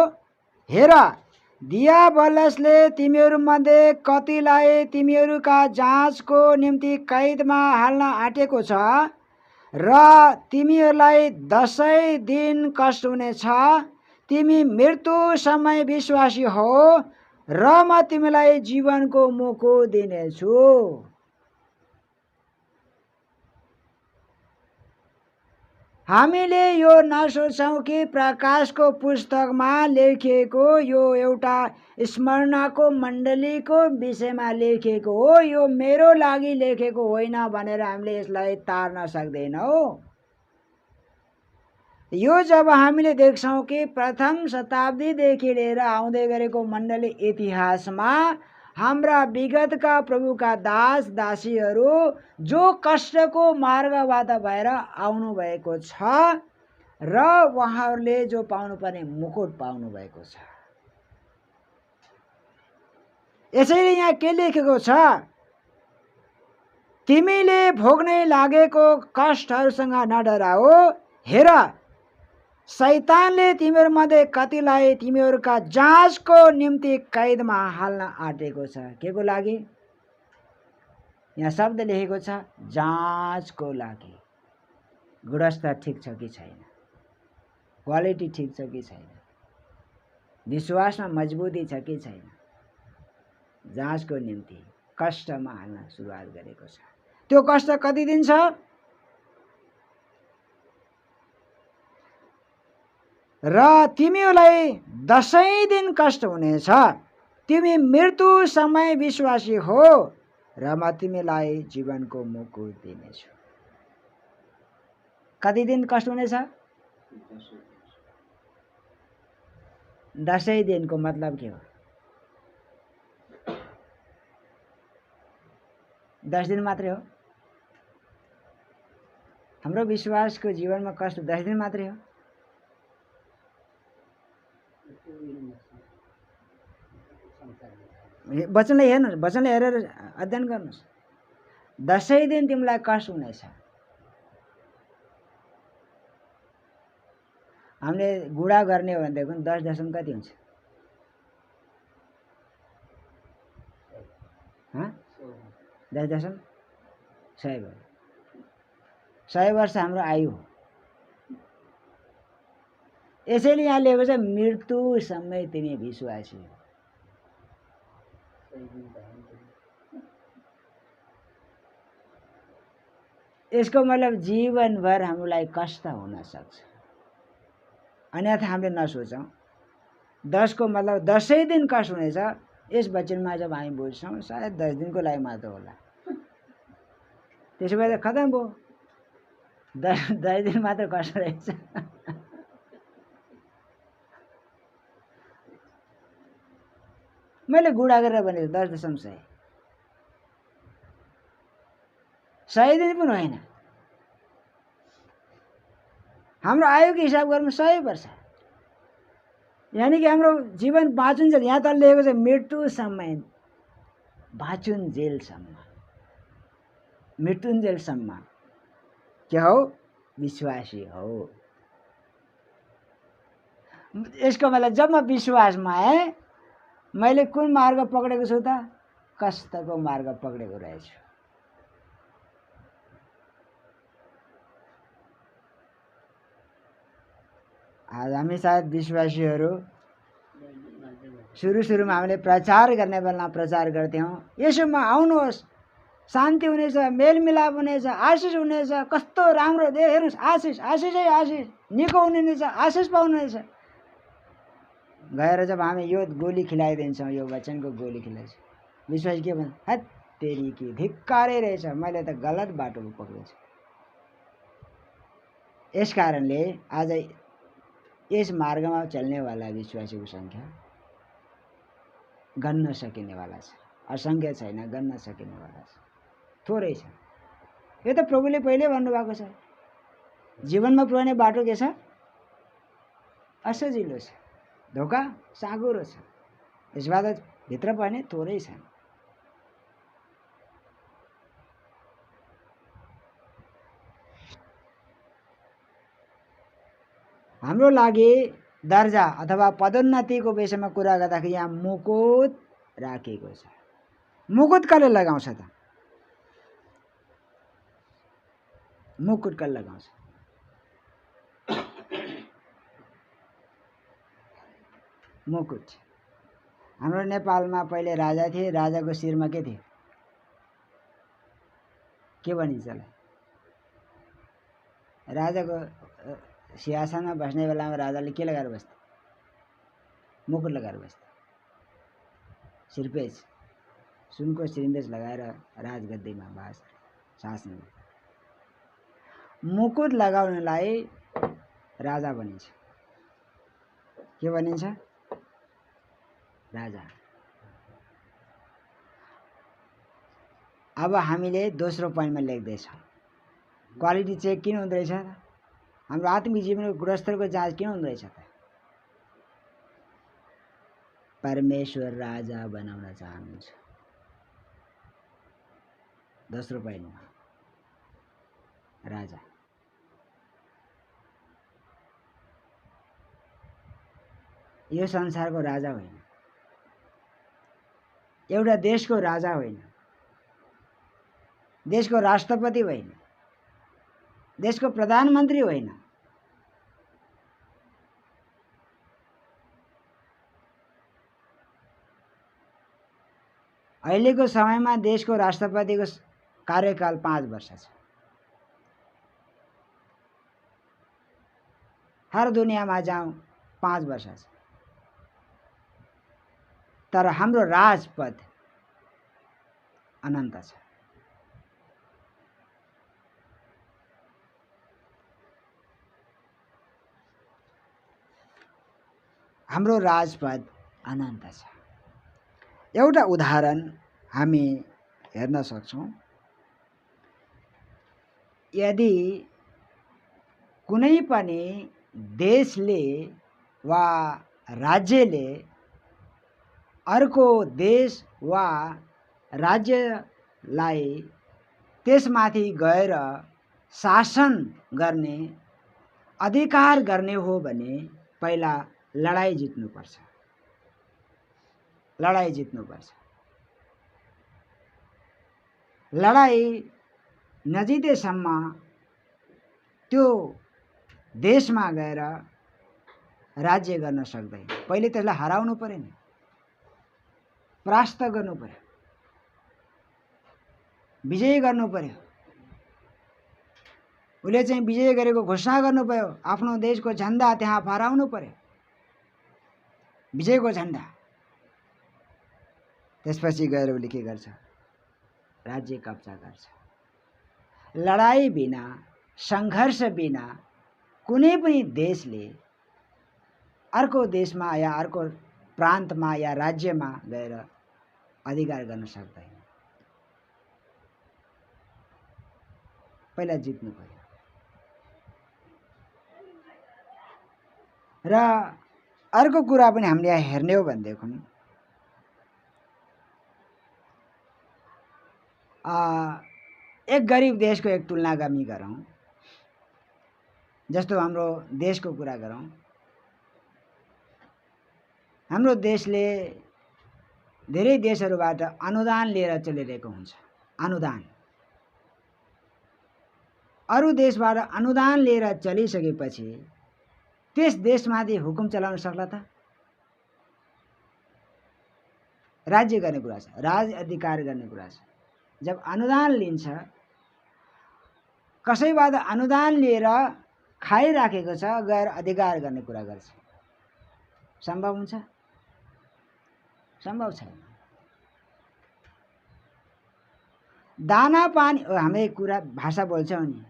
हेर, दियाबलसले तिमीहरूमध्ये कतिलाई तिमीहरूका जाँचको निम्ति कैदमा हाल्न आँटेको छ र तिमीहरूलाई 10 दिन कष्ट हुनेछ। तिमी मृत्युसम्म विश्वासी हो र म तिमीलाई जीवनको मुकुट दिनेछु। हामीले यो नसोचौँ कि प्रकाशको पुस्तकमा लेखिएको यो एउटा स्मरणको मण्डलीको विषयमा लेखिएको हो, यो मेरो लागि लेखेको होइन भनेर हामीले यसलाई तार्न सक्दैनौँ। यो जब हामीले देख्छौँ कि प्रथम शताब्दीदेखि लिएर आउँदै गरेको मण्डली इतिहासमा हाम्रा विगतका प्रभुका दास दासीहरू जो कष्टको मार्गबाट भएर आउनुभएको छ र उहाँहरूले जो पाउनुपर्ने मुकुट पाउनुभएको छ। यसैले यहाँ के लेखेको छ? तिमीले भोग्नै लागेको कष्टहरूसँग नडराओ। हेर, शैतानले तिमीहरूमध्ये कतिलाई तिमीहरूका जाँचको निम्ति कैदमा हाल्न आँटेको छ। के को लागि? यहाँ शब्द लेखेको छ जाँचको लागि। गुणस्तर ठिक छ कि छैन, क्वालिटी ठिक छ कि छैन, विश्वासमा मजबुती छ कि छैन, जाँचको निम्ति कष्टमा हाल्न सुरुवात गरेको छ। त्यो कष्ट कति दिन छ? र तिमीलाई 10 दिन कष्ट हुनेछ। तिमी मृत्यु समय विश्वासी हो र म तिमीलाई जीवनको मुकुट दिनेछु। कति दिन कष्ट हुनेछ? 10 दिनको मतलब के हो? 10 दिन मात्रै हो? हाम्रो विश्वासको जीवनमा कष्ट 10 दिन मात्रै हो? वचनलाई हेर्नुहोस्, वचनलाई हेरेर अध्ययन गर्नुहोस्। 10 दिन तिमीलाई कष्ट हुनेछ। हामीले गुडा गर्ने हो भनेदेखि 10 दशम कति हुन्छ? 10 दशम 100 भयो। 100 वर्ष हाम्रो आयु हो। यसैले यहाँ लेखेको छ मृत्युसम्मै तिमी विश्वासी हो। यसको मतलब जीवनभर हामीलाई कष्ट हुन सक्छ। अन्यथा हामीले नसोचौँ। 10 को मतलब 10 दिन कष्ट हुनेछ। यस वचनमा जब हामी बुझ्छौँ सायद 10 दिनको लागि मात्र होला। त्यसो भए त खतम भयो। 10 दिन मात्र कष्ट रहेछ। मैले गुडा गरेर भनेको 10 दशम 100। 100 दिन पनि होइन। हाम्रो आयुको हिसाब गर्नु 100 वर्ष, यानी कि हाम्रो जीवन बाँचुन्जेल। यहाँ त लेखेको छ मृत्युसम्म, बाँचुन्जेलसम्म, मृत्युन्जेलसम्म के हो? विश्वासी हो। यसको मतलब जब म विश्वासमा आएँ, मैले कुन मार्ग पक्रेको छु त? कष्टको मार्ग पक्रेको रहेछु। आज हामी सायद विश्वासीहरू सुरुमा हामीले प्रचार गर्ने बेलामा प्रचार गर्थ्यौँ, यसोमा आउनुहोस्, शान्ति हुनेछ, मेलमिलाप हुनेछ, आशिष हुनेछ, कस्तो राम्रो दे, हेर्नुहोस् आशिष, आशिषै आशिष, निको हुनुहुनेछ, आशिष पाउनुहुनेछ। गएर जब हामी यो गोली खिलाइदिन्छौँ, यो वचनको गोली खिलाइन्छ, विश्वास के भन्छ? हत तेरी की धिक्कारै रहेछ, मैले त गलत बाटो पक्रेछु। यस कारणले आज यस मार्गमा चल्नेवाला विश्वासीको सङ्ख्या गन्न सकिनेवाला छ। असङ्ख्य छैन, गन्न सकिनेवाला छ, थोरै छ। यो त प्रभुले पहिले भन्नुभएको छ। जीवनमा पुर्याउने बाटो के छ? असजिलो छ, धोका साँघुरो छ। यसबाट भित्र पर्ने थोरै छ। हाम्रो लागि दर्जा अथवा पदोन्नतिको विषयमा कुरा गर्दाखेरि यहाँ मुकुट राखेको छ। मुकुट कसले लगाउँछ त? मुकुट कसले लगाउँछ? मुकुट। हाम्रो नेपालमा पहिले राजा थिए, राजाको शिरमा के थियो? के भनिन्छ होला? राजाको सिंहासनमा बस्ने बेलामा राजाले के लगाएर बस्थे? मुकुट लगाएर बस्थे। सिरपेज, सुनको सिरिन्देज लगाएर राजगद्दीमा बास शासन। मुकुट लगाउनलाई राजा भनिन्छ। के भनिन्छ? राजा। अब हामीले दोस्रो पोइन्टमा लेख्दैछौँ, क्वालिटी चेक किन हुँदो रहेछ? हाम्रो आत्मिक जीवनको गुणस्तरको जाँच किन हुँदो रहेछ त? परमेश्वर राजा बनाउन चाहनुहुन्छ। दोस्रो पाइनुमा राजा। यो संसारको राजा होइन, एउटा देशको राजा होइन, देशको राष्ट्रपति होइन, देशको प्रधानमन्त्री होइन, अहिलेको समयमा देशको राष्ट्रपतिको कार्यकाल 5 वर्ष छ। हर दुनियाँमा जाउँ 5 वर्ष छ, तर हाम्रो राजपद अनन्त छ। हाम्रो राजपद अनन्त छ। एउटा उदाहरण हामी हेर्न सक्छौं। यदि कुनै पनि देशले वा राज्यले अर्को देश वा राज्यलाई त्यसमाथि गएर शासन गर्ने अधिकार गर्ने हो भने पहिला लडाई जित्नुपर्छ। लडाई जित्नुपर्छ। लडाई नजितेसम्म त्यो देशमा गएर राज्य गर्न सक्दैन। पहिले त्यसलाई हराउनु पर्यो नि, परास्त गर्नु पर्यो, विजय गर्नु पर्यो। उसले चाहिँ विजय गरेको घोषणा गर्नु पर्यो, आफ्नो देशको झण्डा त्यहाँ फहराउनु पर्यो, विजयको झण्डा। त्यसपछि गएर उसले के गर्छ? राज्य कब्जा गर्छ। लडाई बिना, संघर्ष बिना कुनै पनि देशले अर्को देशमा या अर्को प्रान्तमा या राज्यमा गएर अधिकार गर्न सक्दैन। पहिला जित्नु पर्यो। र अर्को कुरा पनि हामीले यहाँ हेर्ने हो भनेदेखि एक गरिब देशको एक तुलनागामी गरौँ। जस्तो हाम्रो देशको कुरा गरौँ। हाम्रो देशले धेरै देशहरूबाट अनुदान लिएर चलिरहेको हुन्छ। अनुदान अरू देशबाट अनुदान लिएर चलिसकेपछि त्यस देशमाथि हुकुम चलाउन सक्ला त? राज्य गर्ने कुरा छ, राज अधिकार गर्ने कुरा छ। जब अनुदान लिन्छ, कसैबाट अनुदान लिएर खाइराखेको छ, गएर अधिकार गर्ने कुरा गर्छ, सम्भव हुन्छ? सम्भव छैन। दाना पानी हामी कुरा भाषा बोल्छौँ नि,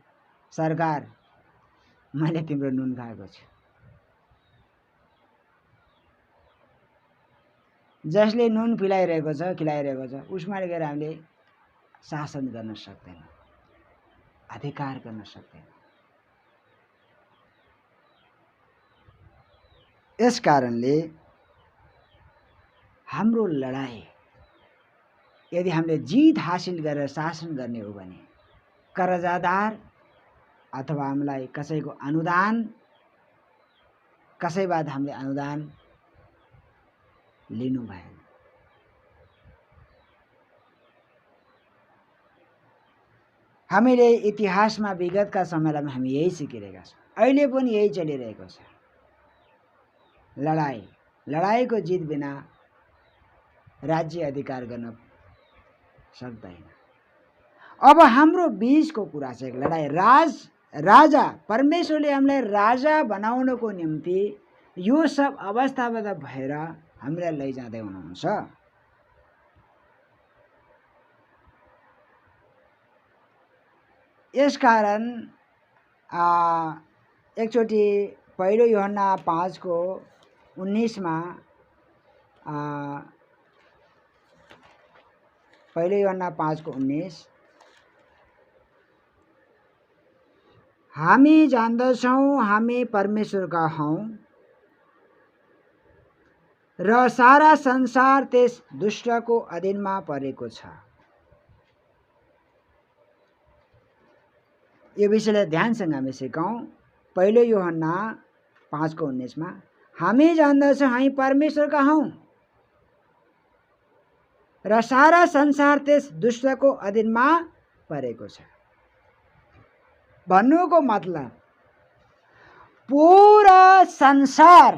सरकार मैले तिम्रो नुन खाएको छु। जसले नुन पिलाइरहेको छ, खिलाइरहेको छ, उसमा गएर हामीले शासन गर्न सक्दैन, अधिकार गर्न सक्दैन। यस कारणले हाम्रो लडाई यदि हामीले जित हासिल गरेर शासन गर्ने हो भने कर्जादार अथवा हामीलाई कसैको अनुदान, कसैबाट हामीले अनुदान लिनु भएन। हामीले इतिहासमा विगतका समयमा हामी यही सिकिरहेका छौँ। अहिले पनि यही चलिरहेको छ। लडाई, लडाईको जित बिना राज्य अधिकार गर्न सक्दैन। अब हाम्रो बीचको कुरा छ एक लडाई। राजा परमेश्वरले हामीलाई राजा बनाउनको निम्ति यो सब अवस्थाबाट भएर हामीलाई लैजाँदै हुनुहुन्छ। यसकारण एकचोटि पहिलो यूहन्ना 5:19 पहिलो यूहन्ना 5:19 हामी जान्दछौँ हामी परमेश्वरका हौं र सारा संसार त्यस दुष्टको अधीनमा परेको छ। यो विषयलाई ध्यानसँग हामी सिकौँ। पहिलो यूहन्ना 5:19 मा हामी जान्दछौँ हामी परमेश्वरका हौँ र सारा संसार त्यस दुष्टको अधीनमा परेको छ। भन्नुको मतलब पूरा संसार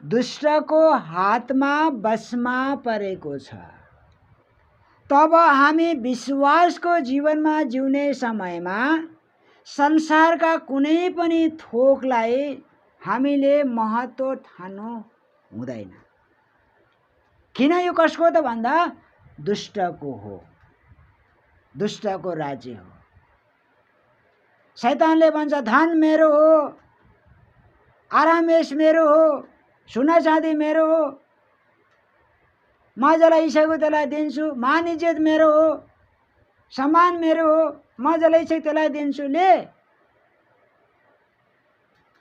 दुष्टको हातमा बसमा परेको छ। तब हामी विश्वासको जीवनमा जिउने समयमा संसारका कुनै पनि थोकलाई हामीले महत्त्व ठान्नु हुँदैन। किन यो कसको त भन्दा दुष्टको हो, दुष्टको राज्य हो। शैतानले भन्छ धन मेरो हो, आरामेश मेरो हो, सोना चाँदी मेरो हो, म जसलाई इच्छा त्यसलाई दिन्छु, मान इज्जत मेरो हो, सम्मान मेरो हो, म जसलाई इच्छा त्यसलाई दिन्छु। ले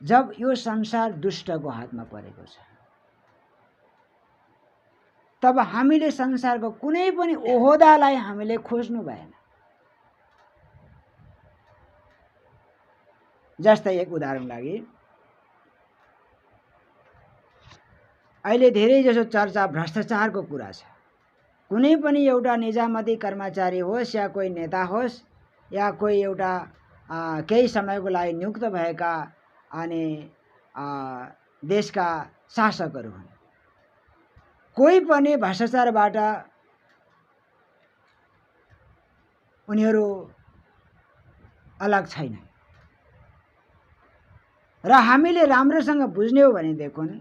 जब यो संसार दुष्टको हातमा परेको छ तब हामीले संसारको कुनै पनि ओहदालाई हामीले खोज्नु भएन। जस्तै एक उदाहरण लागि अहिले धेरै जसो चर्चा भ्रष्टाचारको कुरा छ। कुनै पनि एउटा निजामती कर्मचारी होस् या कोही नेता होस् या कोही एउटा केही समयको लागि नियुक्त भएका अनि देशका शासकहरू हुन्, कोही पनि भ्रष्टाचारबाट उनीहरू अलग छैन। र हामीले राम्रोसँग बुझ्ने हो भने देखुन्,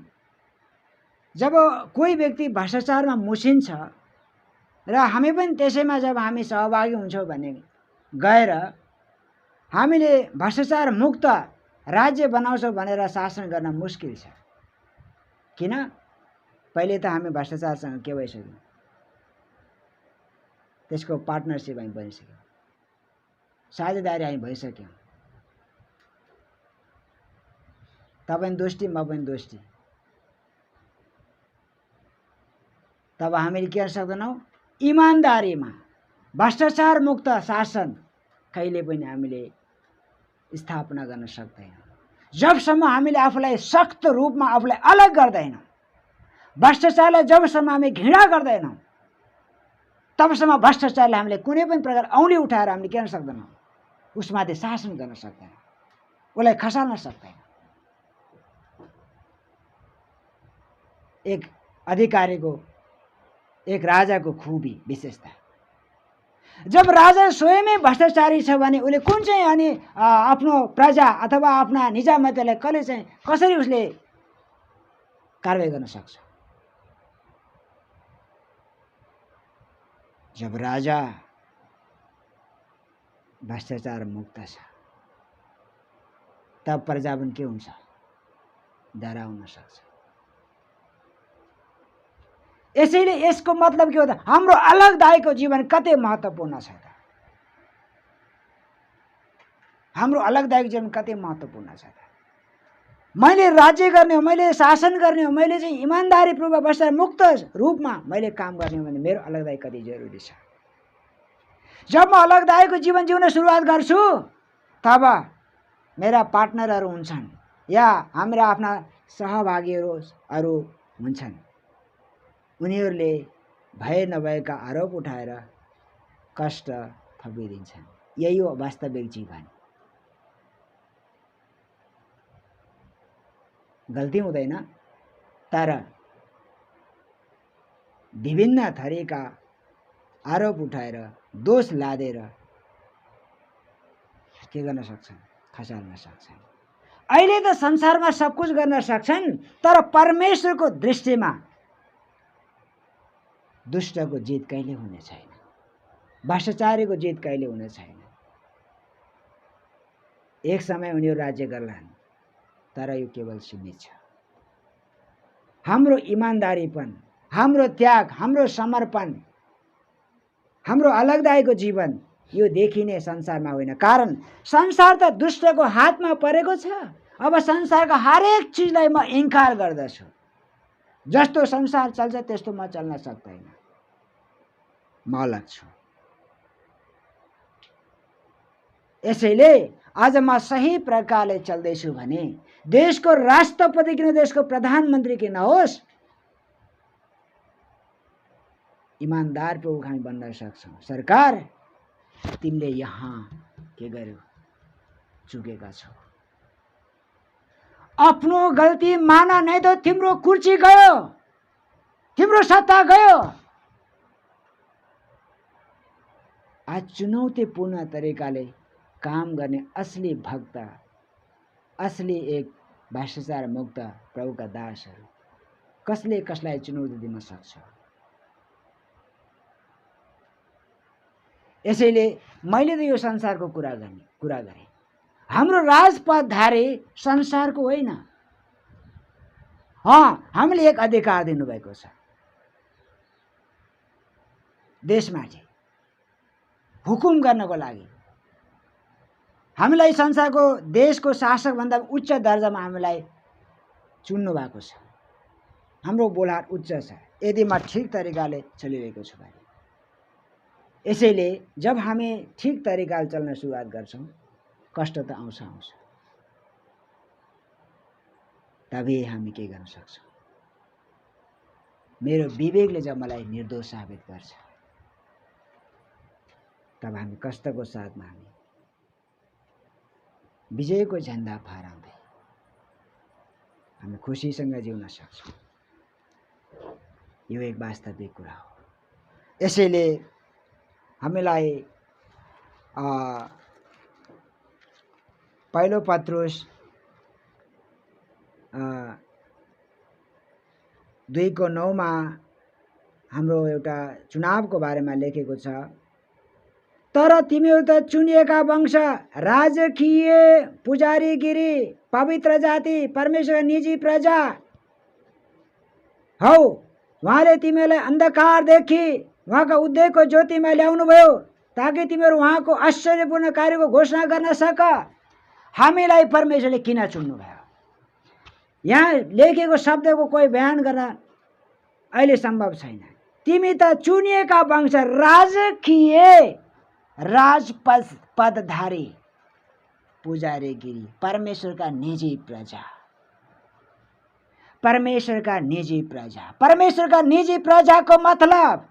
जब कोही व्यक्ति भ्रष्टाचारमा मुसिन्छ र हामी पनि त्यसैमा जब हामी सहभागी हुन्छौँ भने गएर हामीले भ्रष्टाचार मुक्त राज्य बनाउँछौँ भनेर शासन गर्न मुस्किल छ। किन? पहिले त हामी भ्रष्टाचारसँग के भइसक्यौँ, त्यसको पार्टनरसिप हामी बनिसक्यौँ, साझेदारी हामी भइसक्यौँ। तपाईँ दोस्ती म पनि दोस्ती। तब हामीले के गर्न सक्दैनौँ? इमान्दारीमा भ्रष्टाचार मुक्त शासन कहिले पनि हामीले स्थापना गर्न सक्दैनौँ जबसम्म हामीले आफूलाई सख्त रूपमा आफूलाई अलग गर्दैनौँ। भ्रष्टाचारलाई जबसम्म हामी घृणा गर्दैनौँ तबसम्म भ्रष्टाचारलाई हामीले कुनै पनि प्रकार औँली उठाएर हामीले के गर्न सक्दैनौँ? उसमाथि शासन गर्न सक्दैनौँ, उसलाई खसाल्न सक्दैनौँ। एक अधिकारीको, एक राजाको खुबी विशेषता, जब राजा स्वयमै भ्रष्टाचारी छ भने उसले कुन चाहिँ अनि आफ्नो प्रजा अथवा आफ्ना निजामतीलाई कसरी उसले कारवाही गर्न सक्छ? जब राजा भ्रष्टाचार मुक्त छ तब प्रजा पनि के हुन्छ? डराउन सक्छ। यसैले यसको मतलब के हो त? हाम्रो अलगदायको जीवन कति महत्त्वपूर्ण छ त? हाम्रो अलगदायको जीवन कति महत्त्वपूर्ण छ त? मैले राज्य गर्ने हो, मैले शासन गर्ने हो, मैले चाहिँ इमान्दारीपूर्वक भ्रष्टाचार मुक्त रूपमा मैले काम गर्ने हो भने मेरो अलगदाय कति जरुरी छ। जब म अलगदायको जीवन जिउन सुरुवात गर्छु तब मेरा पार्टनरहरू हुन्छन् या हाम्रा आफ्ना सहभागीहरू हुन्छन्, उनीहरूले भए नभएका आरोप उठाएर कष्ट थपिदिन्छन्। यही हो वास्तविक जीवन। गल्ती हुँदैन, तर विभिन्न थरीका आरोप उठाएर दोष लादेर के गर्न सक्छन्? खसाल्न सक्छन्। अहिले त संसारमा सब कुछ गर्न सक्छन्, तर परमेश्वरको दृष्टिमा दुष्टको जित कहिले हुने छैन, भ्रष्टाचारीको जित कहिले हुने छैन। एक समय उनीहरू राज्य गर्लान्, तर यो केवल सीमित छ। हाम्रो इमान्दारीपन, हाम्रो त्याग, हाम्रो समर्पण, हाम्रो अलगदायको जीवन यो देखिने संसारमा होइन। कारण संसार त दुष्टको हातमा परेको छ। अब संसारका हरेक चिजलाई म इन्कार गर्दछु। जस्तो संसार चल्छ त्यस्तो म चल्न सक्दैन। म अलग छु। यसैले आज म सही प्रकारले चल्दैछु भने देशको राष्ट्रपति किन देशको प्रधानमन्त्री किन होस्, इमानदार प्रमुख हामी बन्न सक्छौँ। सरकार तिमीले यहाँ के गर्यो, चुकेका छौ। आफ्नो गल्ती माना, नहीं तो तिम्रो कुर्सी गयो, तिम्रो सत्ता गयो। आज चुनौतीपूर्ण तरिकाले काम गर्ने असली भक्त, असली एक भ्रष्टाचार मुक्त प्रभुका दासहरू कसले कसलाई चुनौती दिन सक्छ। यसैले मैले त यो संसारको कुरा गरेँ। हाम्रो राजपथधारी संसारको होइन। हामीले एक अधिकार दिनुभएको छ देशमाथि हुकुम गर्नको लागि। हामीलाई संसारको देशको शासक भन्दा उच्च दर्जामा हामीलाई चुन्नु भएको छ। हाम्रो बोलहाट उच्च छ यदि म ठिक तरिकाले चलिरहेको छु भने। यसैले जब हामी ठिक तरिकाले चल्न सुरुवात गर्छौँ कष्ट त आउँछ, तबै हामी के गर्न सक्छौँ। मेरो विवेकले जब मलाई निर्दोष साबित गर्छ तब हामी कष्टको साथमा हामी विजयको झण्डा फहराउँदै हामी खुसीसँग जिउन सक्छौँ। यो एक वास्तविक कुरा हो। यसैले हामीलाई पहिलो पत्रुस 2:9 हाम्रो एउटा चुनावको बारेमा लेखेको छ। तर तिमीहरू त चुनिएका वंश, राजकीय पुजारीगिरी, पवित्र जाति, परमेश्वरका निजी प्रजा हौ। उहाँले तिमीहरूलाई अन्धकारदेखि उहाँका उद्योगको ज्योतिमा ल्याउनु भयो ताकि तिमीहरू उहाँको आश्चर्यपूर्ण कार्यको घोषणा गर्न सक। हामीलाई परमेश्वरले किन चुन्नु भयो? यहाँ लेखेको शब्दको कोही बयान गर्न अहिले सम्भव छैन। तिमी त चुनिएका वंश, राजकीय राजपदधारी, पुजारीगिरी, परमेश्वरका निजी प्रजा। परमेश्वरका निजी प्रजा, परमेश्वरका निजी प्रजाको मतलब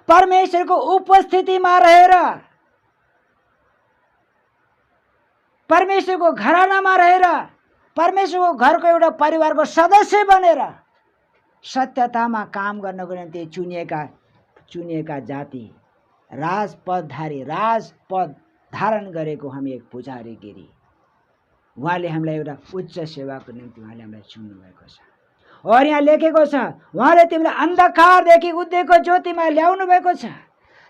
परमेश्वरको उपस्थितिमा रहेर, परमेश्वरको घरानामा रहेर, परमेश्वरको घरको एउटा परिवारको सदस्य बनेर सत्यतामा काम गर्नको निम्ति चुनिएका जाति, राजपदधारी, राजपद धारण गरेको हामी एक पुजारीगिरी। उहाँले हामीलाई एउटा उच्च सेवाको निम्ति उहाँले हामीलाई चुन्नु भएको छ। और यहाँ लेखेको छ उहाँले तिमीलाई अन्धकारदेखि उद्योगको ज्योतिमा ल्याउनु भएको छ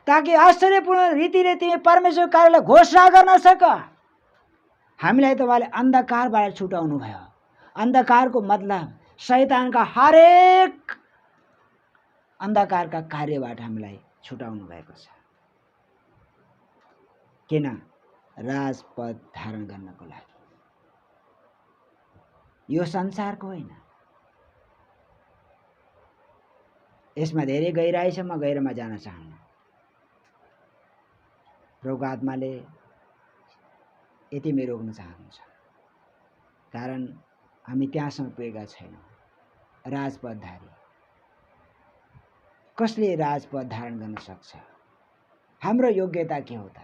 ताकि आश्चर्यपूर्ण रीतिले तिमी परमेश्वरको कार्यलाई घोषणा गर्न सक। हामीलाई त उहाँले अन्धकारबाट छुटाउनु भयो। अन्धकारको मतलब शैतानका हरेक अन्धकारका कार्यबाट हामीलाई छुटाउनु भएको छ। किन? राजपद धारण गर्नको लागि। यो संसारको होइन। यसमा धेरै गहिराई छ, म गहिरोमा जान चाहन्न। प्रभुको आत्माले यतिमै रोक्न चाहनुहुन्छ कारण हामी त्यहाँसम्म पुगेका छैनौँ। राजपदधारी कसले राजपद धारण गर्न सक्छ? हाम्रो योग्यता के हो त?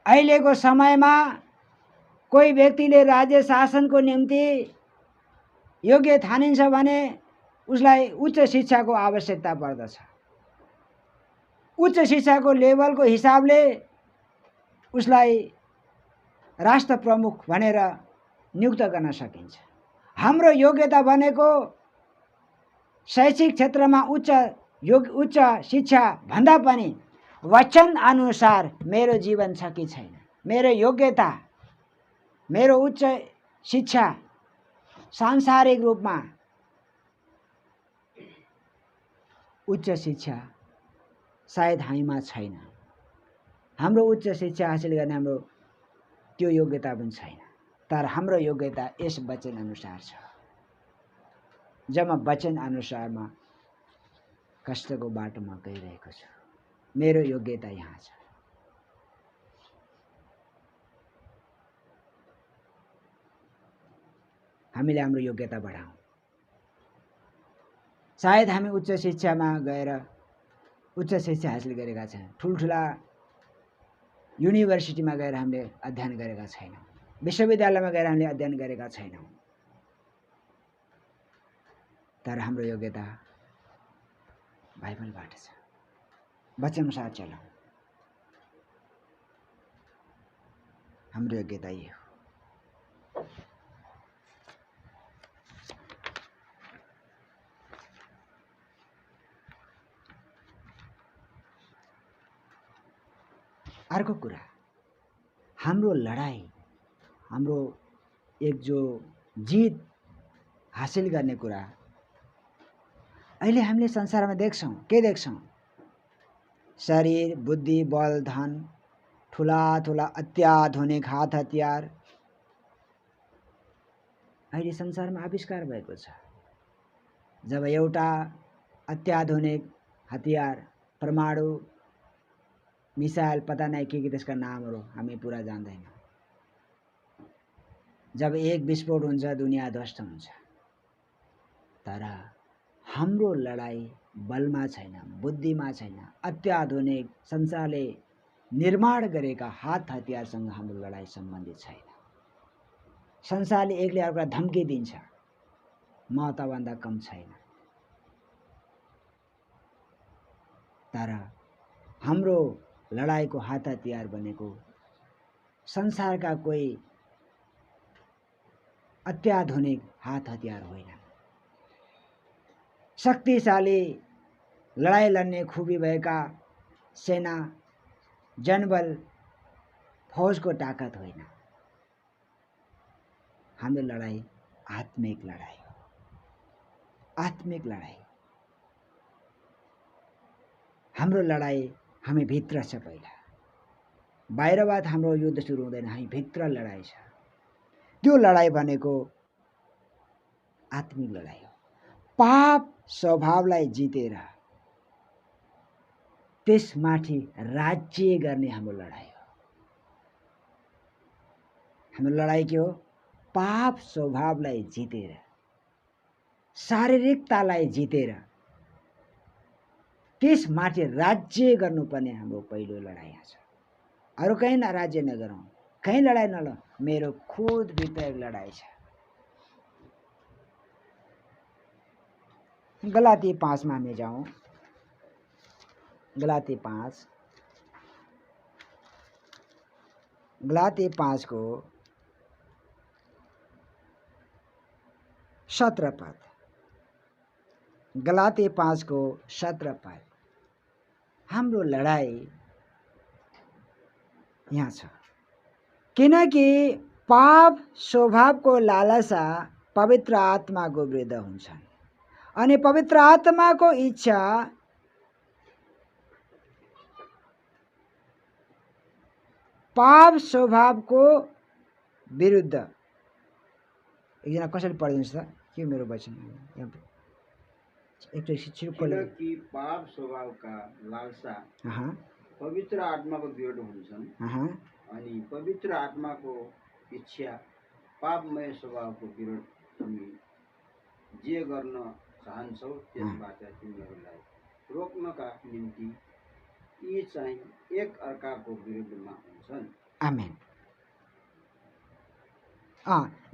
अहिलेको समयमा कोही व्यक्तिले राज्य शासनको निम्ति योग्य ठानिन्छ भने उसलाई उच्च शिक्षाको आवश्यकता पर्दछ। उच्च शिक्षाको लेभलको हिसाबले उसलाई राष्ट्र प्रमुख भनेर नियुक्त गर्न सकिन्छ। हाम्रो योग्यता भनेको शैक्षिक क्षेत्रमा उच्च शिक्षा भन्दा पनि वचन अनुसार मेरो जीवन छ कि छैन, मेरो योग्यता, मेरो उच्च शिक्षा सांसारिक रूपमा उच्च शिक्षा सायद हामीमा छैन। हाम्रो उच्च शिक्षा हासिल गर्ने हाम्रो त्यो योग्यता पनि छैन। तर हाम्रो योग्यता यस वचन अनुसार छ। जब म वचन अनुसारमा कष्टको बाटोमा गइरहेको छु, मेरो योग्यता यहाँ छ। हामीले हाम्रो योग्यता बढाउँ। सायद हामी उच्च शिक्षामा गएर उच्च शिक्षा हासिल गरेका छौँ, ठुल्ठुला युनिभर्सिटीमा गएर हामीले अध्ययन गरेका छैनौँ, विश्वविद्यालयमा गएर हामीले अध्ययन गरेका छैनौँ, तर हाम्रो योग्यता बाइबलबाट छ। वचनअनुसार चलौँ। हाम्रो योग्यता यो हो। अर्को कुरा, हाम्रो लडाई, हाम्रो एक जो जित हासिल गर्ने कुरा अहिले हामीले संसारमा देख्छौँ। के देख्छौँ? शरीर, बुद्धि, बल, धन, ठुला ठुला अत्याधुनिक हात हतियार अहिले संसारमा आविष्कार भएको छ। जब एउटा अत्याधुनिक हतियार, परमाणु मिसाइल, पता नहीं के त्यसका नामहरू हामी पुरा जान्दैनौँ, जब एक विस्फोट हुन्छ दुनिया ध्वस्त हुन्छ। तर हाम्रो लडाई बलमा छैन, बुद्धिमा छैन, अत्याधुनिक संसारले निर्माण गरेका हात हतियारसँग हाम्रो लडाई सम्बन्धित छैन। संसारले एकले अर्कालाई धम्की दिन्छ, म तभन्दा कम छैन, तर हाम्रो लडाईको हात हतियार बनेको संसारका कोही अत्याधुनिक हात हतियार होइन। शक्तिशाली लडाई लड्ने खुबी भएका सेना, जनबल, फौजको ताकत होइन। हाम्रो लडाई आत्मिक लडाई हो, आत्मिक लडाई। हाम्रो लडाई हामी भित्र छ। पहिला बाहिरबाट हाम्रो युद्ध सुरु हुँदैन, हामी भित्र लडाई छ। त्यो लडाई भनेको आत्मिक लडाई हो। पाप स्वभावलाई जितेर त्यसमाथि राज्य गर्ने हाम्रो लडाई हो। हाम्रो लडाई के हो? पाप स्वभावलाई जितेर, शारीरिकतालाई जितेर त्यसमाथि राज्य गर्नुपर्ने हाम्रो पहिलो लडाई छ। अरू कहीँ राज्य नगरौँ, कहीँ लडाई नलौँ, मेरो खुद भित्र एक लडाई छ। गलाती 5 में हामी जाऊँ। गलाती 5 को 17 पद। गलाती 5 को 17 पद। हाम्रो लडाई यहाँ छ। किनकि पाप स्वभावको लालसा पवित्र आत्माको विरुद्ध हुन्छन्, अनि पवित्र आत्माको इच्छा पाप स्वभावको विरुद्ध। एकजना कसरी पढिदिनुहोस् त, के मेरो वचन किनकि पाप स्वभावका लालसा पवित्र आत्माको विरुद्ध हुन्छन्, अनि पवित्र आत्माको इच्छा पापमय स्वभावको विरुद्ध। तिमी जे गर्न चाहन्छौ त्यसबाट तिमीहरूलाई रोक्नका निम्ति यी चाहिँ एक अर्काको विरुद्धमा हुन्छन्। आमेन।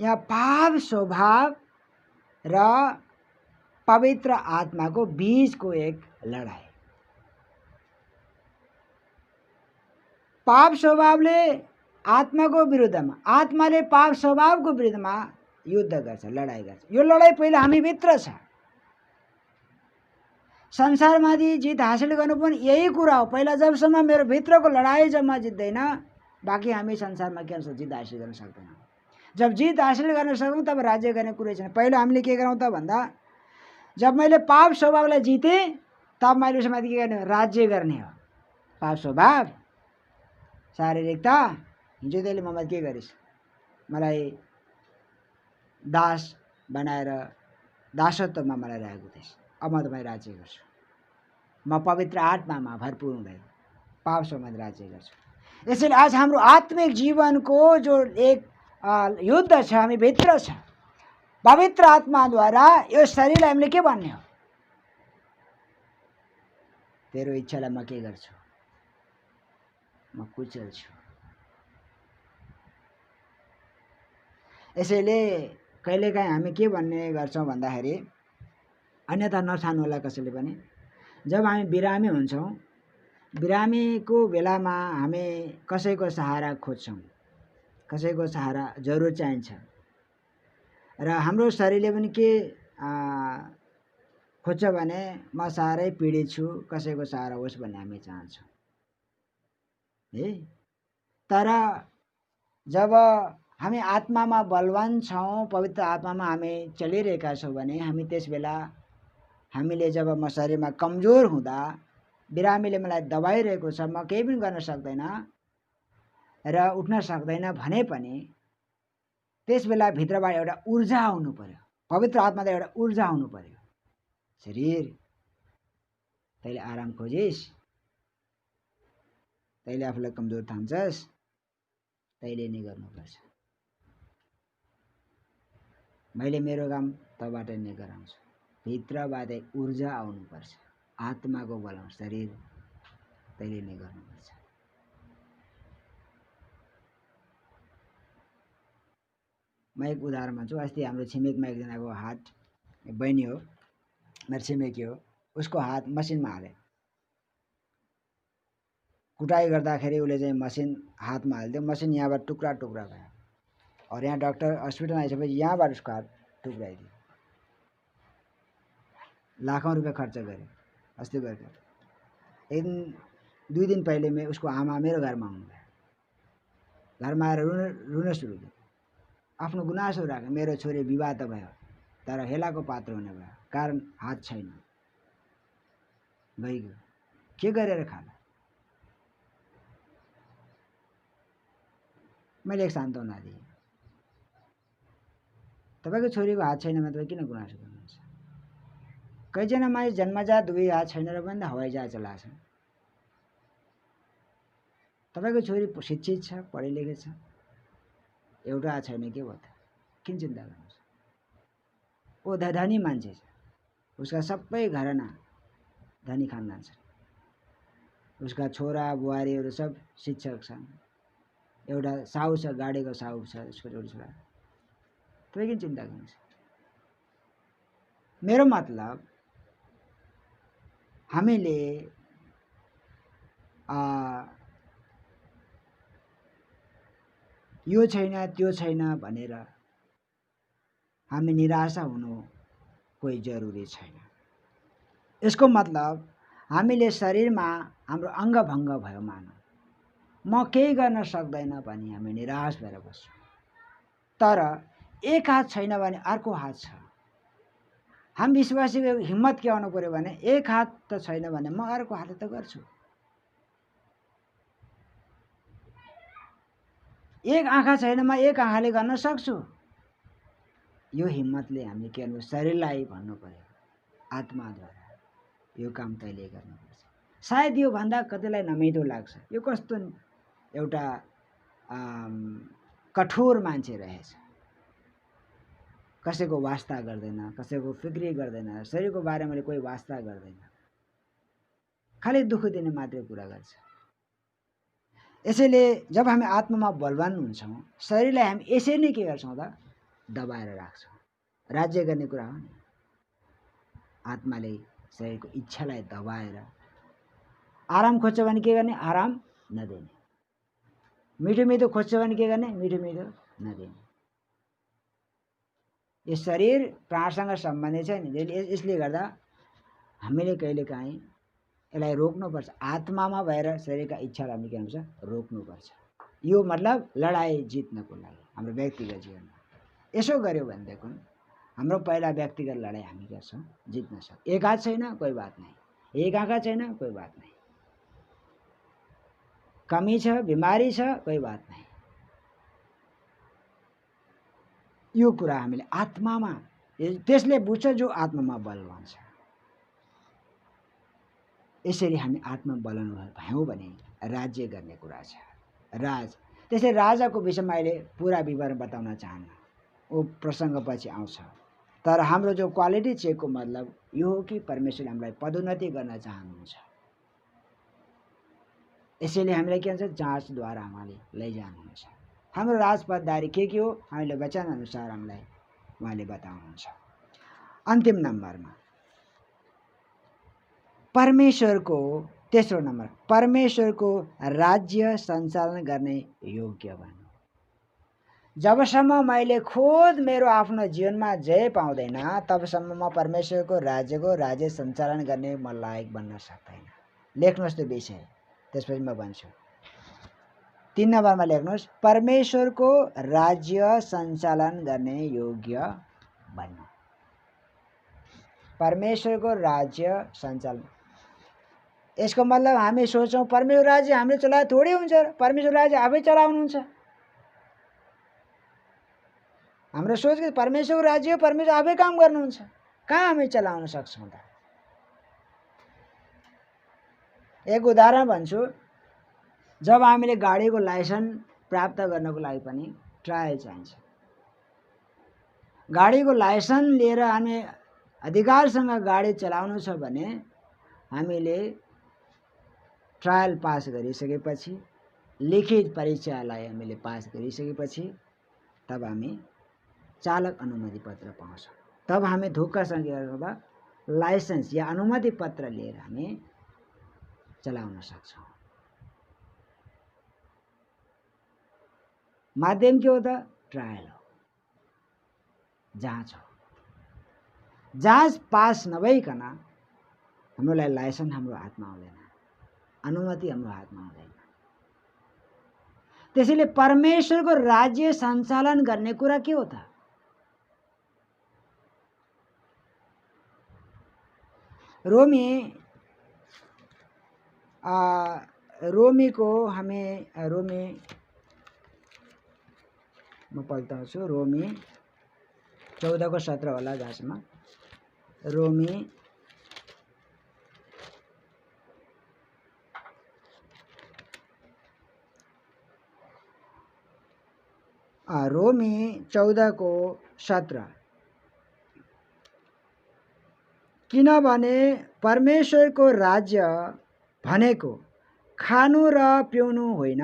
यहाँ पाप स्वभाव र पवित्र आत्माको बीचको एक लडाई। पाप स्वभावले आत्माको विरुद्धमा, आत्माले पाप स्वभावको विरुद्धमा युद्ध गर्छ, लडाई गर्छ। यो लडाई पहिला हामी भित्र छ। संसारमाथि जित हासिल गर्नुपर्ने यही कुरा हो। पहिला जबसम्म मेरो भित्रको लडाई जम्मा जित्दैन, बाँकी हामी संसारमा के हुन्छ जित हासिल गर्न सक्दैनौँ। जब जित हासिल गर्न सकौँ तब राज्य गर्ने कुरै छैन। पहिला हामीले के गरौँ त भन्दा, जब मैले पाप स्वभावलाई जितेँ तब मैले उसमाथि के गर्ने? राज्य गर्ने हो। पाप स्वभाव, शारीरिकता, हिजो तैँले ममा के गरिस्, मलाई दास बनाएर दासत्वमा मलाई राखेको थिएस्, अब म तपाईँ राज्य गर्छु। म पवित्र आत्मामा भरपूर हुँदै पापसँग राज्य गर्छु। यसैले आज हाम्रो आत्मिक जीवनको जो एक युद्ध छ हामी भित्र छ, पवित्र आत्माद्वारा यो शरीरलाई हामीले के भन्ने हो, तेरो इच्छालाई म के गर्छु, म कुचल्छु। यसैले कहिलेकाहीँ हामी के भन्ने गर्छौँ भन्दाखेरि, अन्यथा नठान्नु होला कसैले पनि, जब हामी बिरामी हुन्छौँ, बिरामीको बेलामा हामी कसैको सहारा खोज्छौँ, कसैको सहारा जरुर चाहिन्छ र हाम्रो शरीरले पनि के खोज्छ भने म साह्रै पीडित छु, कसैको सहारा होस् भन्ने हामी चाहन्छौँ है। तर जब हामी आत्मामा बलवान छौँ, पवित्र आत्मामा हामी चलिरहेका छौँ भने हामी त्यस बेला हामीले जब म शरीरमा कमजोर हुँदा बिरामीले मलाई दबाइरहेको छ, म केही पनि गर्न सक्दैन र उठ्न सक्दैन भने पनि त्यस बेला भित्रबाट एउटा ऊर्जा आउनु पर्यो, पवित्र आत्माबाट एउटा ऊर्जा आउनु पर्यो। शरीर तैँले आराम खोजिस्, तैँले आफूलाई कमजोर ठान्छस्, तैँले नै गर्नुपर्छ, मैले मेरो काम तँबाट नै गराउँछु। भित्रबाट ऊर्जा आउनुपर्छ, आत्माको बलमा, शरीर तैँले नै गर्नुपर्छ। म एक उदाहरण भन्छु। अस्ति हाम्रो छिमेकमा एकजनाको हात, बहिनी हो, मेरो छिमेकी हो, उसको हात मसिनमा हाले, कुटाइ गर्दाखेरि उसले चाहिँ मसिन हातमा हालिदियो, मसिन यहाँबाट टुक्रा टुक्रा भयो और यहाँ डक्टर हस्पिटल आइसकेपछि यहाँबाट उसको हात टुक्राइदियो। लाखौं रुपियाँ खर्च गरे अस्ति गएको। एक दिन 2 दिन पहिले में उसको आमा मेरो घरमा आउनुभयो, घरमा आएर रुन सुरु गर्यो, आफ्नो गुनासो राख्यो, मेरो छोरी विवाह त भयो तर हेलाको पात्र हुने भयो, कारण हात छैन, गइगयो, के गरेर खाला। मैले एक सान्त्वना दिएँ, तपाईको छोरीको हात छैन भने तपाईँ किन गुनासो गर्नुहुन्छ? कतिजना मानिस जन्मजात 2 हात छैन र पनि हवाई जहाज चलाछन्। तपाईको छोरी शिक्षित छ, पढे लेखे छ, एउटा हात छैन के भयो त, किन चिन्ता गर्नुहुन्छ? ओ धनी मान्छे छ, उसका सबै घरना धनी खानदान छन्, उसका छोरा बुहारीहरू सब शिक्षक छन्, एउटा साहु छ, गाडीको साहु छ उसको छोरा, तपाईँ किन चिन्ता गर्नुहुन्छ? मेरो मतलब हामीले यो छैन त्यो छैन भनेर हामी निराशा हुनु कोही जरुरी छैन। यसको मतलब हामीले शरीरमा हाम्रो अङ्गभङ्ग भयो मानौ, म केही गर्न सक्दैन भने हामी निराश भएर बस्छौँ। तर एक हात छैन भने अर्को हात छ। हामी विश्वासीको हिम्मत के आउनु पर्यो भने एक हात त छैन भने म अर्को हातले त गर्छु, एक आँखा छैन म एक आँखाले गर्न सक्छु। यो हिम्मतले हामी के गर्नु, शरीरलाई भन्नु पर्यो आत्माद्वारा यो काम तैँले गर्नुपर्छ। सायद यो भन्दा कतिलाई नमिठो लाग्छ, यो कस्तो एउटा कठोर मान्छे रहेछ, कसैको वास्ता गर्दैन, कसैको फिक्री गर्दैन, शरीरको बारेमा कोही वास्ता गर्दैन, खाली दुःख दिने मात्रै कुरा गर्छ। यसैले जब हामी आत्मामा बलवान हुन्छौँ, शरीरलाई हामी यसरी नै के गर्छौँ त, दबाएर राख्छौँ। राज्य गर्ने कुरा हो नि, आत्माले शरीरको इच्छालाई दबाएर, आराम खोज्छ भने के गर्ने, आराम नदिने, मिठो मिठो खोज्छ भने के गर्ने, मिठो मिठो नदिने। यो शरीर प्राणसँग सम्बन्धित छ नि, यसले गर्दा हामीले कहिलेकाहीँ यसलाई रोक्नुपर्छ। आत्मामा भएर शरीरका इच्छालाई हामीले के गर्नुपर्छ, रोक्नुपर्छ। यो मतलब लडाई जित्नको लागि हाम्रो व्यक्तिगत जीवनमा यसो गर्यो भनेदेखि हाम्रो पहिला व्यक्तिगत लडाई हामी गर्छौँ, जित्न सक्छौँ। एक हात छैन कोही बात नहीं, एक आँखा छैन कोही बात नहीं, कमी छ, बिमारी छ, कोही बात नहीं, यो कुरा हामीले आत्मामा, त्यसले बुझ्छ जो आत्मामा बलवान छ। यसरी हामी आत्मबलाउनु भयौँ भने राज्य गर्ने कुरा छ। त्यसै राजाको विषयमा अहिले पुरा विवरण बताउन चाहन्न, ओ प्रसङ्गपछि आउँछ। तर हाम्रो जो क्वालिटी चेकको मतलब यो हो कि परमेश्वरले हामीलाई पदोन्नति गर्न चाहनुहुन्छ। यसैले हामीलाई के भन्छ, जाँचद्वारा उहाँले लैजानुहुन्छ। हाम्रो राजपददारी के हो, हामीले वचनअनुसार हामीलाई उहाँले बताउनुहुन्छ। अन्तिम नम्बरमा परमेश्वरको, तेस्रो नम्बर, परमेश्वरको राज्य सञ्चालन गर्ने योग्य बन्नु। जबसम्म मैले खुद मेरो आफ्नो जीवनमा जय पाउँदैन तबसम्म म परमेश्वरको राज्य सञ्चालन गर्ने म लायक बन्न सक्दैन। लेख्नुहोस् त्यो विषय, त्यसपछि म भन्छु। 3 नम्बरमा लेख्नुहोस्, परमेश्वरको राज्य सञ्चालन गर्ने योग्य बन्नु। परमेश्वरको राज्य सञ्चालन, यसको मतलब हामी सोच्छौँ परमेश्वर राज्य हामीले चलाए थोडी हुन्छ, परमेश्वर राज्य आफै चलाउनुहुन्छ। हाम्रो सोच कि परमेश्वरको राज्य परमेश्वर आफै काम गर्नुहुन्छ, कहाँ हामी चलाउन सक्छौँ त? एक उदाहरण भन्छु। जब हामीले गाडीको लाइसेन्स प्राप्त गर्नको लागि पनि ट्रायल चाहिन्छ। गाडीको लाइसेन्स लिएर हामी अधिकारसँग गाडी चलाउनु छ भने हामीले ट्रायल पास गरिसकेपछि, लिखित परीक्षालाई हामीले पास गरिसकेपछि तब हामी चालक अनुमति पत्र पाउँछौँ। तब हामी ढुक्कसँग लाइसेन्स या अनुमति पत्र लिएर हामी चलाउन सक्छौँ। माध्यम के हो त? ट्रायल हो, जाँच हो। जाँच पास नभइकन हामीलाई लाइसेन्स हाम्रो हातमा आउँदैन, अनुमति हाम्रो हातमा आउँदैन। त्यसैले परमेश्वरको राज्य सञ्चालन गर्ने कुरा के हो त? रोमीको रोमी म पल्टाउँछु, रोमी 14:17 होला जसमा रोमी 14:17। किनभने परमेश्वरको राज्य भनेको खानु र पिउनु होइन,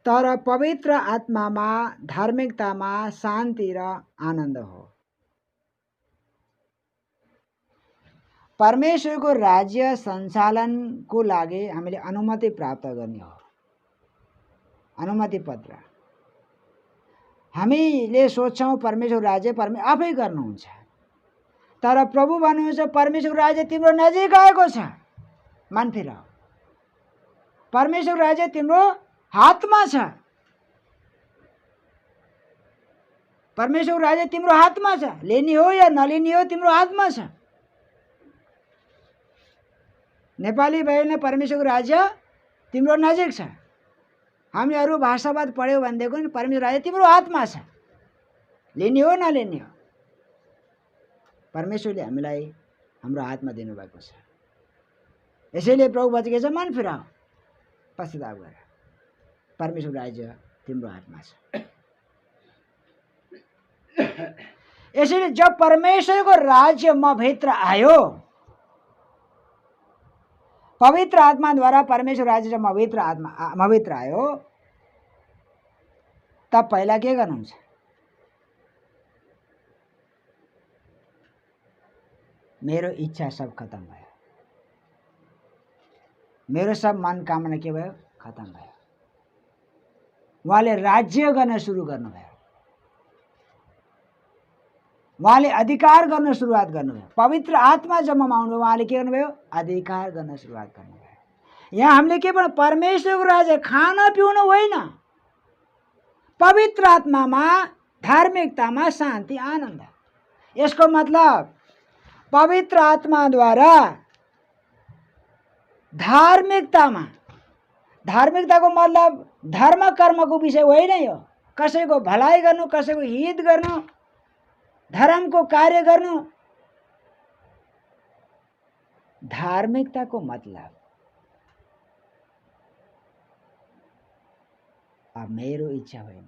तर पवित्र आत्मामा धार्मिकतामा शान्ति र आनन्द हो। परमेश्वरको राज्य सञ्चालनको लागि हामीले अनुमति प्राप्त गर्ने हो, अनुमति पत्र। हामीले सोच्छौँ परमेश्वर राज्य आफै गर्नुहुन्छ, तर प्रभु भन्नुहुन्छ परमेश्वर राज्य तिम्रो नजिक आएको छ, मन फिराऊ। परमेश्वर राज्य तिम्रो हातमा छ, परमेश्वर राज्य तिम्रो हातमा छ। लिने हो या नलिने हो तिम्रो हातमा छ। नेपाली भाइले परमेश्वरको राज्य तिम्रो नजिक छ। हामीले अरू भाषावाद पढ्यौँ भनेदेखि नि परमेश्वर राज्य तिम्रो हातमा छ, लिने हो नलिने हो। परमेश्वरले हामीलाई हाम्रो हातमा दिनुभएको छ। यसैले प्रभु वचन के छ, मन फिराऊ, पश्चाताप गर, परमेश्वर राज्य तिम्रो हातमा छ। यसैले जब परमेश्वरको राज्य म भित्र आयो, पवित्र आत्माद्वारा परमेश्वर राज्य जब म भित्र आयो, तब पहिला के गर्नुहुन्छ? मेरो इच्छा सब खत्म भयो, मेरो सब मन कामना के भयो? खत्म भयो। उहाँले राज्य गर्न सुरु गर्नुभयो, उहाँले अधिकार गर्न सुरुवात गर्नुभयो। पवित्र आत्मा जब ममा आउनुभयो उहाँले के गर्नुभयो? अधिकार गर्न सुरुवात गर्नुभयो। यहाँ हामीले के भन्नु? परमेश्वरको राज्य खाना पिउनु होइन, पवित्र आत्मामा धार्मिकतामा शान्ति आनन्द। यसको मतलब पवित्र आत्माद्वारा धार्मिकताको मतलब धर्म कर्मको विषय होइन। यो कसैको भलाइ गर्नु, कसैको हित गर्नु, धर्मको कार्य गर्नु, धार्मिकताको मतलब अब मेरो इच्छा होइन,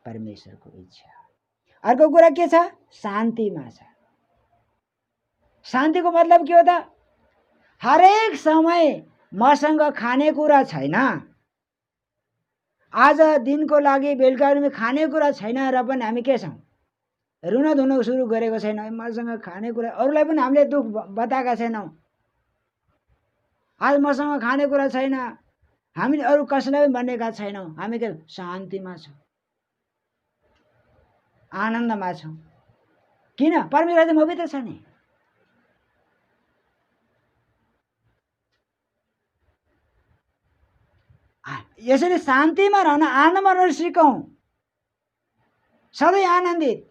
परमेश्वरको इच्छा। अर्को कुरा के छ? शान्तिमा छ। शान्तिको मतलब के हो त? हरेक समय मसँग खानेकुरा छैन, आज दिनको लागि बेलुका खानेकुरा छैन र पनि हामी के छौँ? रुन धुन सुरु गरेको छैनौँ। मसँग खानेकुरा, अरूलाई पनि हामीले दुःख बताएका छैनौँ। आज मसँग खानेकुरा छैन, हामीले अरू कसैलाई पनि भनेका छैनौँ। हामी के शान्तिमा छौँ, आनन्दमा छौँ। किन? परमेश्वर चाहिँ मभित्र छ नि। यसरी शान्तिमा रहन, आनन्दमा रहन सिकौँ, सधैँ आनन्दित।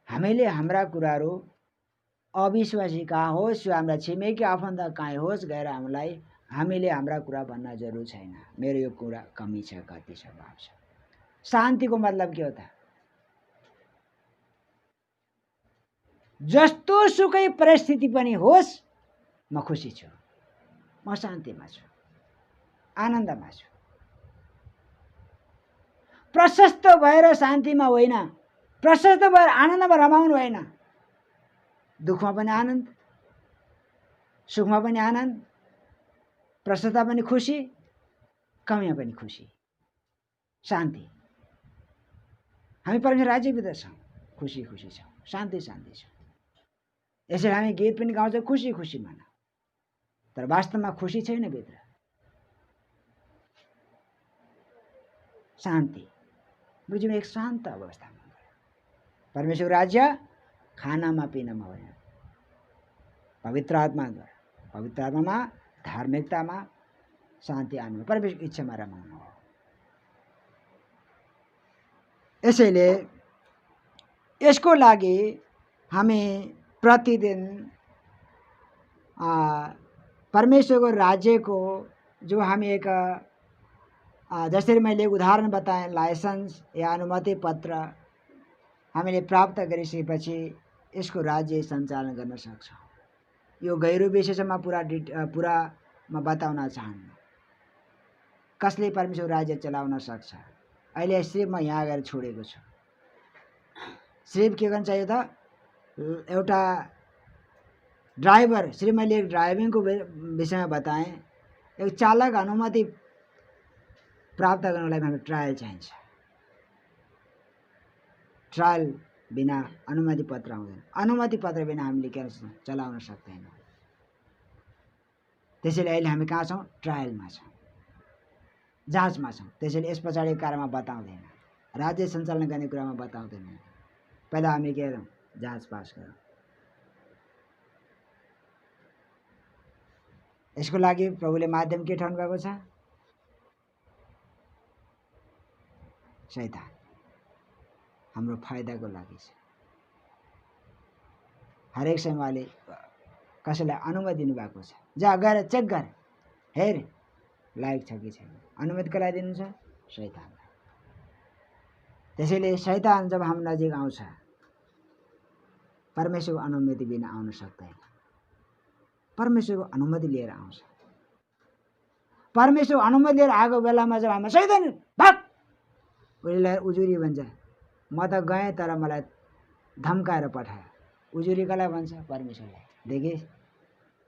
हामीले हाम्रा कुराहरू अविश्वासी कहाँ होस्, या हाम्रा छिमेकी आफन्त कहाँ होस् गएर हामीले हाम्रा कुरा भन्न जरुरी छैन। मेरो यो कुरा कमी छ, कति छ, भाव छ। शान्तिको मतलब के हो त? जस्तो सुकै परिस्थिति पनि होस्, म खुसी छु, म शान्तिमा छु, आनन्दमा छु। प्रशस्त भएर शान्तिमा होइन, प्रशस्त भएर आनन्दमा रमाउनु होइन। दुःखमा पनि आनन्द, सुखमा पनि आनन्द, प्रशस्तता पनि खुसी, कमीमा पनि खुसी, शान्ति। हामी परमेश्वर राज्यभित्र छौँ, खुसी खुसी छौँ, शान्ति शान्ति छौँ। यसरी हामी गीत पनि गाउँछौँ, खुसी खुसी मन, तर वास्तवमा खुसी छैन भित्र। शान्ति बुझ्यौँ, एक शान्त अवस्थामा। परमेश्वर राज्य खानामा पिनामा होइन, पवित्र आत्माद्वारा। पवित्र आत्मामा, धार्मिकतामा, शान्ति आनन्द, परमेश्वरको इच्छामा रमाउनु हो। यसैले यसको लागि हामी प्रतिदिन परमेश्वरको राज्यको जो हामी एक जसरी मैले उदाहरण बताएँ, लाइसेन्स या अनुमति पत्र हामीले प्राप्त गरिसकेपछि यसको राज्य सञ्चालन गर्न सक्छौँ। यो गहिरो विषयमा पुरा म बताउन चाहन्न। कसले परमेश्वर राज्य चलाउन सक्छ? अहिले सिर्फ म यहाँ गएर छोडेको छु। सिर्फ के गर्न चाहियो त? एउटा ड्राइभर, सिर्फ मैले एक ड्राइभिङको विषयमा बताएँ। एक चालक अनुमति प्राप्त गर्नलाई हामीलाई ट्रायल चाहिन्छ। ट्रायल बिना अनुमति पत्र आउँदैन। अनुमति पत्र बिना हामीले के चलाउन सक्दैनौँ। त्यसैले अहिले हामी कहाँ छौँ? ट्रायलमा छौँ, जाँचमा छौँ। त्यसैले यस पछाडिको कार्यमा बताउँदैन, राज्य सञ्चालन गर्ने कुरामा बताउँदैन। पहिला हामी के गरौँ? जाँच पास गरौँ। यसको लागि प्रभुले माध्यम के ठाउनु भएको छ? शैतान हाम्रो फाइदाको लागि छ। हरेक समय उहाँले कसैलाई अनुमति दिनुभएको छ, जा गएर चेक गर, हेर लायक छ कि छैन। अनुमति कसलाई दिनुहुन्छ? शैतानलाई। त्यसैले शैतान जब हाम्रो नजिक आउँछ, परमेश्वरको अनुमति बिना आउन सक्दैन। परमेश्वरको अनुमति लिएर आउँछ। परमेश्वरको अनुमति लिएर आएको बेलामा जब हामी शैतान भाग, उसले उजुरी भन्छ, म त गएँ तर मलाई धम्काएर पठायो। उजुरी कसलाई भन्छ? परमेश्वरलाई। देखे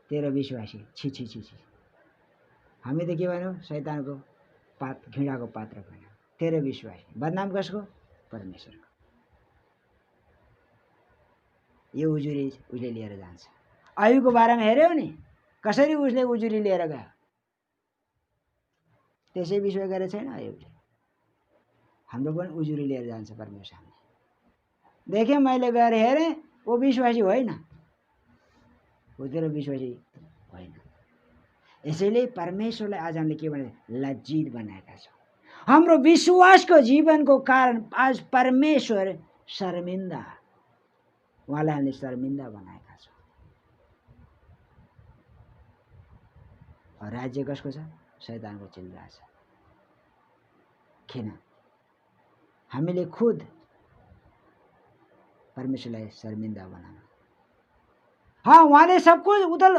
तेरो विश्वासी, छि छि छि छि। हामी त के भन्यौँ? शैतानको घृणाको पात्र भन्यौँ। तेरो विश्वासी। बदनाम कसको? परमेश्वरको। यो उजुरी उसले लिएर जान्छ। अयुबको बारेमा हेऱ्यौ नि, कसरी उसले उजुरी लिएर गयो? त्यसै विश्वास गरेको छैन अयुबले। हाम्रो पनि उजुरी लिएर जान्छ परमेश्वरले। देखेँ मैले गएर हेरेँ, वो विश्वासी होइन, वो तेरो विश्वासी होइन। यसैले परमेश्वरलाई आज हामीले के भने लज्जित बनाएका छौँ। हाम्रो विश्वासको जीवनको कारण आज परमेश्वर शर्मिन्दा, उहाँलाई हामीले शर्मिन्दा बनाएका छौँ। राज्य कसको छ? शैतानको चिल्ला छ। किन? हामीले खुद परमेश्वरलाई शर्मिन्दा बनाउनु। हाँ, उहाँले सब कुछ उथल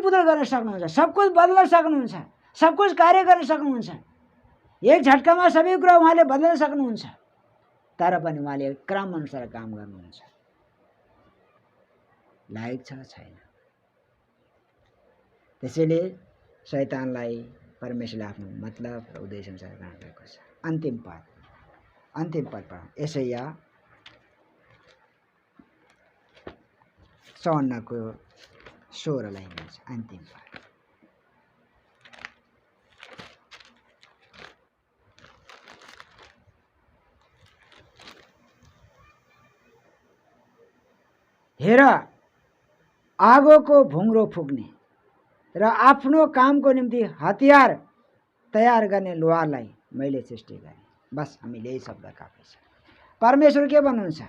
पुथल गर्न सक्नुहुन्छ, सब कुछ बदल्न सक्नुहुन्छ, सब कुछ कार्य गर्न सक्नुहुन्छ, एक झट्कामा सबै कुरा उहाँले बदल्न सक्नुहुन्छ। तर पनि उहाँले क्रम अनुसार काम गर्नुहुन्छ। लायक छ छैन। त्यसैले शैतानलाई परमेश्वरले आफ्नो मतलब र उद्देश्य अनुसार बनाएको छ। अन्तिम पद पढौँ। यशाया 54 को 16 लाई हेर्नुहोस्। अन्तिम पद। हेर, आगोको भुङ्रो फुक्ने र आफ्नो कामको निम्ति हतियार तयार गर्ने लोहारलाई मैले सृष्टि गरेँ। बस हामीले यही शब्द काफी छ। परमेश्वर के भन्नुहुन्छ?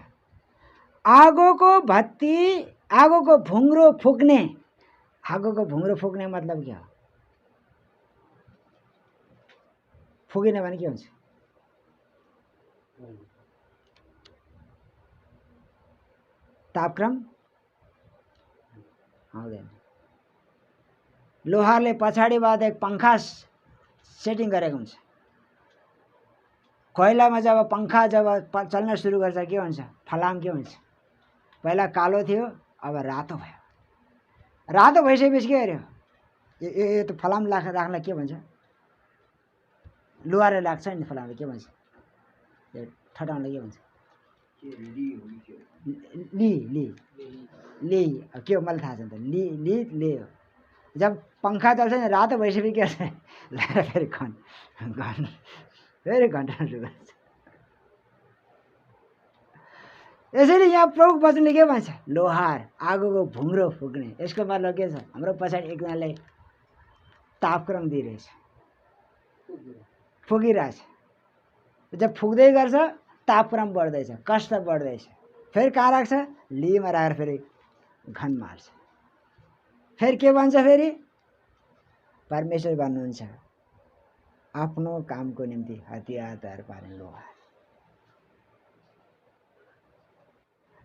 आगोको भुङ्रो फुक्ने। आगोको भुङ्रो फुक्ने मतलब के हो? फुकिने भने के हुन्छ? तापक्रम आउँदैन। लोहारले पछाडिबाट एक पंखा सेटिङ गरेको हुन्छ। कोइलामा जब पंखा चल्न सुरु गर्छ के हुन्छ? फलाम के हुन्छ? पहिला कालो थियो, अब रातो भयो। रातो भइसकेपछि के गर्यो? यो त फलाम राख्नलाई के भन्छ? लोहारले लाग्छ नि फलामले, के भन्छ? यो ठटाउनलाई के भन्छ? ली के हो मलाई थाहा छैन त। ली हो। जब पंखा चल्छ नि रातो भइसकेपछि के गर्छ? फेरि घन्टा सुरु गर्छ। यसैले यहाँ प्रमुख वचनले के भन्छ? लोहार आगोको भुङ्रो फुक्ने। यसको मतलब के छ? हाम्रो पछाडि एकजनाले तापक्रम दिइरहेछ, फुकिरहेछ। जब फुक्दै गर्छ तापक्रम बढ्दैछ, कष्ट बढ्दैछ। फेरि कहाँ राख्छ? लीमा राखेर फेरि घन मार्छ। फेरि के भन्छ? फेरि परमेश्वर भन्नुहुन्छ आफ्नो कामको निम्ति हतियार तयार पार्ने लोहार।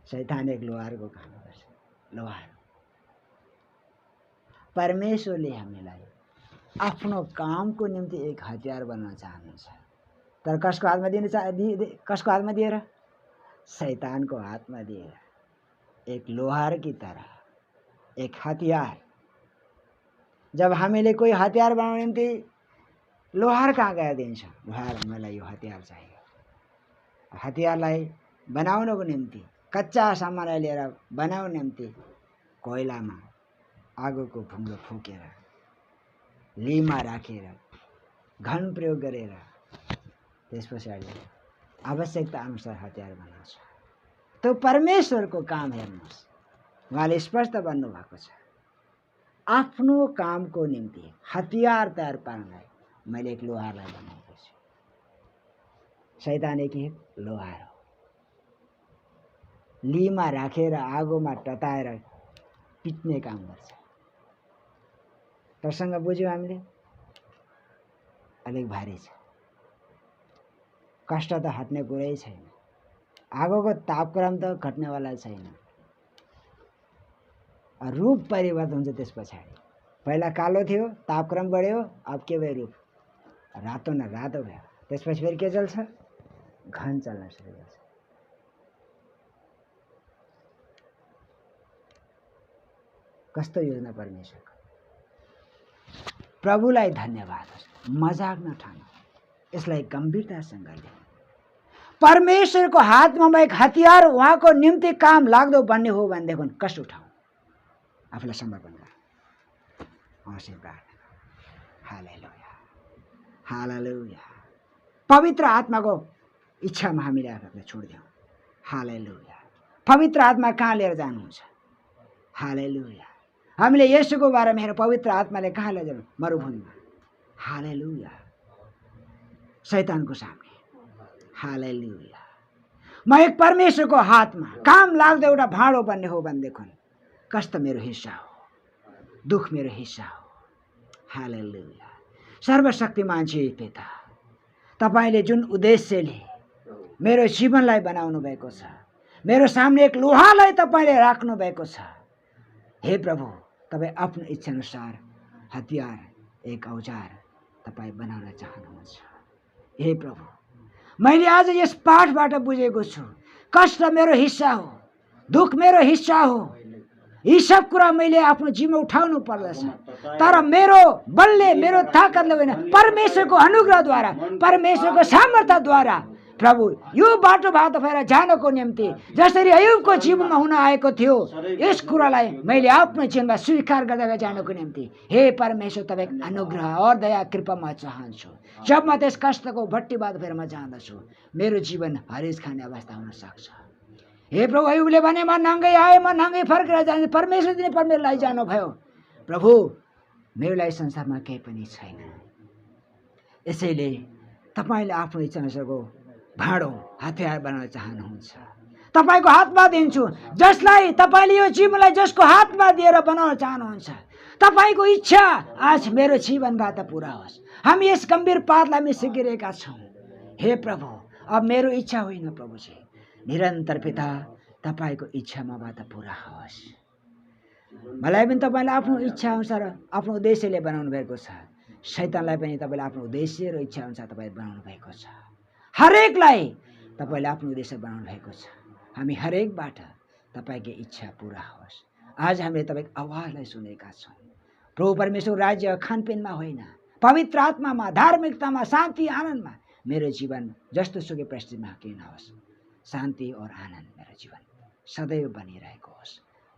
शैतान एक लोहारको काम गर्छ। लोहार। परमेश्वरले हामीलाई आफ्नो कामको निम्ति एक हतियार बनाउन चाहनुहुन्छ। तर कसको हातमा कसको हातमा दिएर? शैतानको हातमा दिएर। एक लोहार की तरह एक हतियार। जब हामीले कोही हतियार बनाउने निम्ति लोहार कहाँ गएर दिन्छौँ? लोहार, मलाई यो हतियार चाहियो। हतियारलाई बनाउनको निम्ति, कच्चा सामानलाई लिएर बनाउने निम्ति कोइलामा आगोको भुङ्रो फुकेर, लीमा राखेर, घन प्रयोग गरेर त्यस पछाडि आवश्यकता अनुसार हतियार बनाउँछ। त्यो परमेश्वरको काम हेर्नुहोस्। उहाँले स्पष्ट भन्नुभएको छ, आफ्नो कामको निम्ति हतियार तयार पार्नलाई मैले एक लोहारलाई बनाएको छु। शैतान एक लोहार हो। लीमा राखेर आगोमा तताएर पिट्ने काम गर्छ। प्रसङ्ग बुझ्यौँ हामीले? अलिक भारी छ। कष्ट त हट्ने कुरै छैन। आगोको तापक्रम त घट्नेवाला छैन। रूप परिवर्तन हुन्छ त्यस पछाडि। पहिला कालो थियो, तापक्रम बढ्यो, अब के भयो? रूप रातो न रातो भयो। त्यसपछि फेरि के चल्छ? घन चल्न सुरु गर्छ। कस्तो योजना परमेश्वरको! प्रभुलाई धन्यवाद होस्। मजाक नठानु, यसलाई गम्भीरतासँग लिनु। परमेश्वरको हातमा एक हतियार उहाँको निम्ति काम लाग्दो बन्ने हो भनेदेखि कष्ट उठाउँ, आफूलाई समर्पण गर। उहाँसँग प्रार्थना गर। हालेलुया, हालेलुया। पवित्र आत्माको इच्छामा हामीले आफूलाई छोडिदिउँ। हालेलुया। पवित्र आत्मा कहाँ लिएर जानुहुन्छ? हालेलुया। हामीले येशूको बारेमा हेर, पवित्र आत्माले कहाँ लैजानु? मरुभूमिमा। हालेलुया। शैतानको सामने। हालेलुया। म एक परमेश्वरको हातमा काम लाग्दो एउटा भाँडो बन्ने हो भनेदेखि कष्ट मेरो हिस्सा हो, दुख मेरो हिस्सा हो। हालेलुया। सर्वशक्तिमान पिता, तपाईँले जुन उद्देश्यले मेरो जीवनलाई बनाउनु भएको छ, मेरो सामने एक लोहालाई तपाईँले राख्नु भएको छ। हे प्रभु, तपाईँ आफ्नो इच्छाअनुसार हतियार, एक औजार तपाईँ बनाउन चाहनुहुन्छ। हे प्रभु, मैले आज यस पाठबाट बुझेको छु, कष्ट मेरो हिस्सा हो, दुःख मेरो हिस्सा हो। यी सब कुरा मैले आफ्नो जिम्मा उठाउनु पर्दछ, तर मेरो बलले, मेरो ताकतले होइन, परमेश्वरको अनुग्रहद्वारा, परमेश्वरको सामर्थ्यद्वारा प्रभु यो बाटोबाट तपाईँ जानको निम्ति जसरी अयुबको जीवनमा हुन आएको थियो, यस कुरालाई मैले आफ्नो जीवनमा स्वीकार गर्दै जानको निम्ति हे परमेश्वर तपाईँको अनुग्रह और दया कृपा म चाहन्छु। जब म त्यस कष्टको भट्टीबाट फेरि म जाँदछु, मेरो जीवन हरेस खाने अवस्था हुन सक्छ। हे प्रभु, अयुबले भने म नङ्गै आएँ, म नङ्गै फर्केर जान्छु, परमेश्वर दिने परमेश्वरलाई जानुभयो। प्रभु, मेरो लागि संसारमा केही पनि छैन, यसैले तपाईँले आफ्नो इच्छाअनुसारको भाँडो हतियार बनाउन चाहनुहुन्छ। तपाईँको हातमा दिन्छु, जसलाई तपाईँले यो जीवनलाई जसको हातमा दिएर बनाउन चाहनुहुन्छ। तपाईँको इच्छा आज मेरो जीवनबाट पुरा होस्। हामी यस गम्भीर पाठलाई हामी सिकिरहेका छौँ। हे प्रभु, अब मेरो इच्छा होइन प्रभुजी, निरन्तर पिता तपाईँको इच्छा मबाट पुरा होस्। मलाई पनि तपाईँले आफ्नो इच्छा अनुसार आफ्नो उद्देश्यले बनाउनु भएको छ। शैतानलाई पनि तपाईँले आफ्नो उद्देश्य र इच्छा अनुसार तपाईँले बनाउनु भएको छ। हरेकलाई तपाईँले आफ्नो उद्देश्य बनाउनु भएको छ। हामी हरेकबाट तपाईँको इच्छा पुरा होस्। आज हामीले तपाईँको आवाजलाई सुनेका छौँ। प्रभु परमेश्वर, राज्य खानपिनमा होइन, पवित्र आत्मामा, धार्मिकतामा, शान्ति आनन्दमा मेरो जीवन जस्तो सुकै परिस्थितिमा किन होस्, शान्ति और आनन्द मेरो जीवन सदैव बनिरहेको होस्।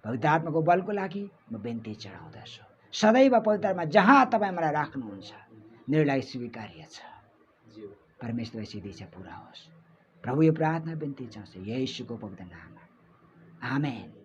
पवित्र आत्माको बलको लागि म बिन्ती चढाउँदछु। सदैव पवित्रमा जहाँ तपाईँ मलाई राख्नुहुन्छ मेरो लागि स्वीकार्य छ। परमेश्वर सिद्धि इच्छा पुरा होस्। प्रभु, यो प्रार्थना बिन्ती चाहन्छु येशूको पवित्र नाममा, आमेन।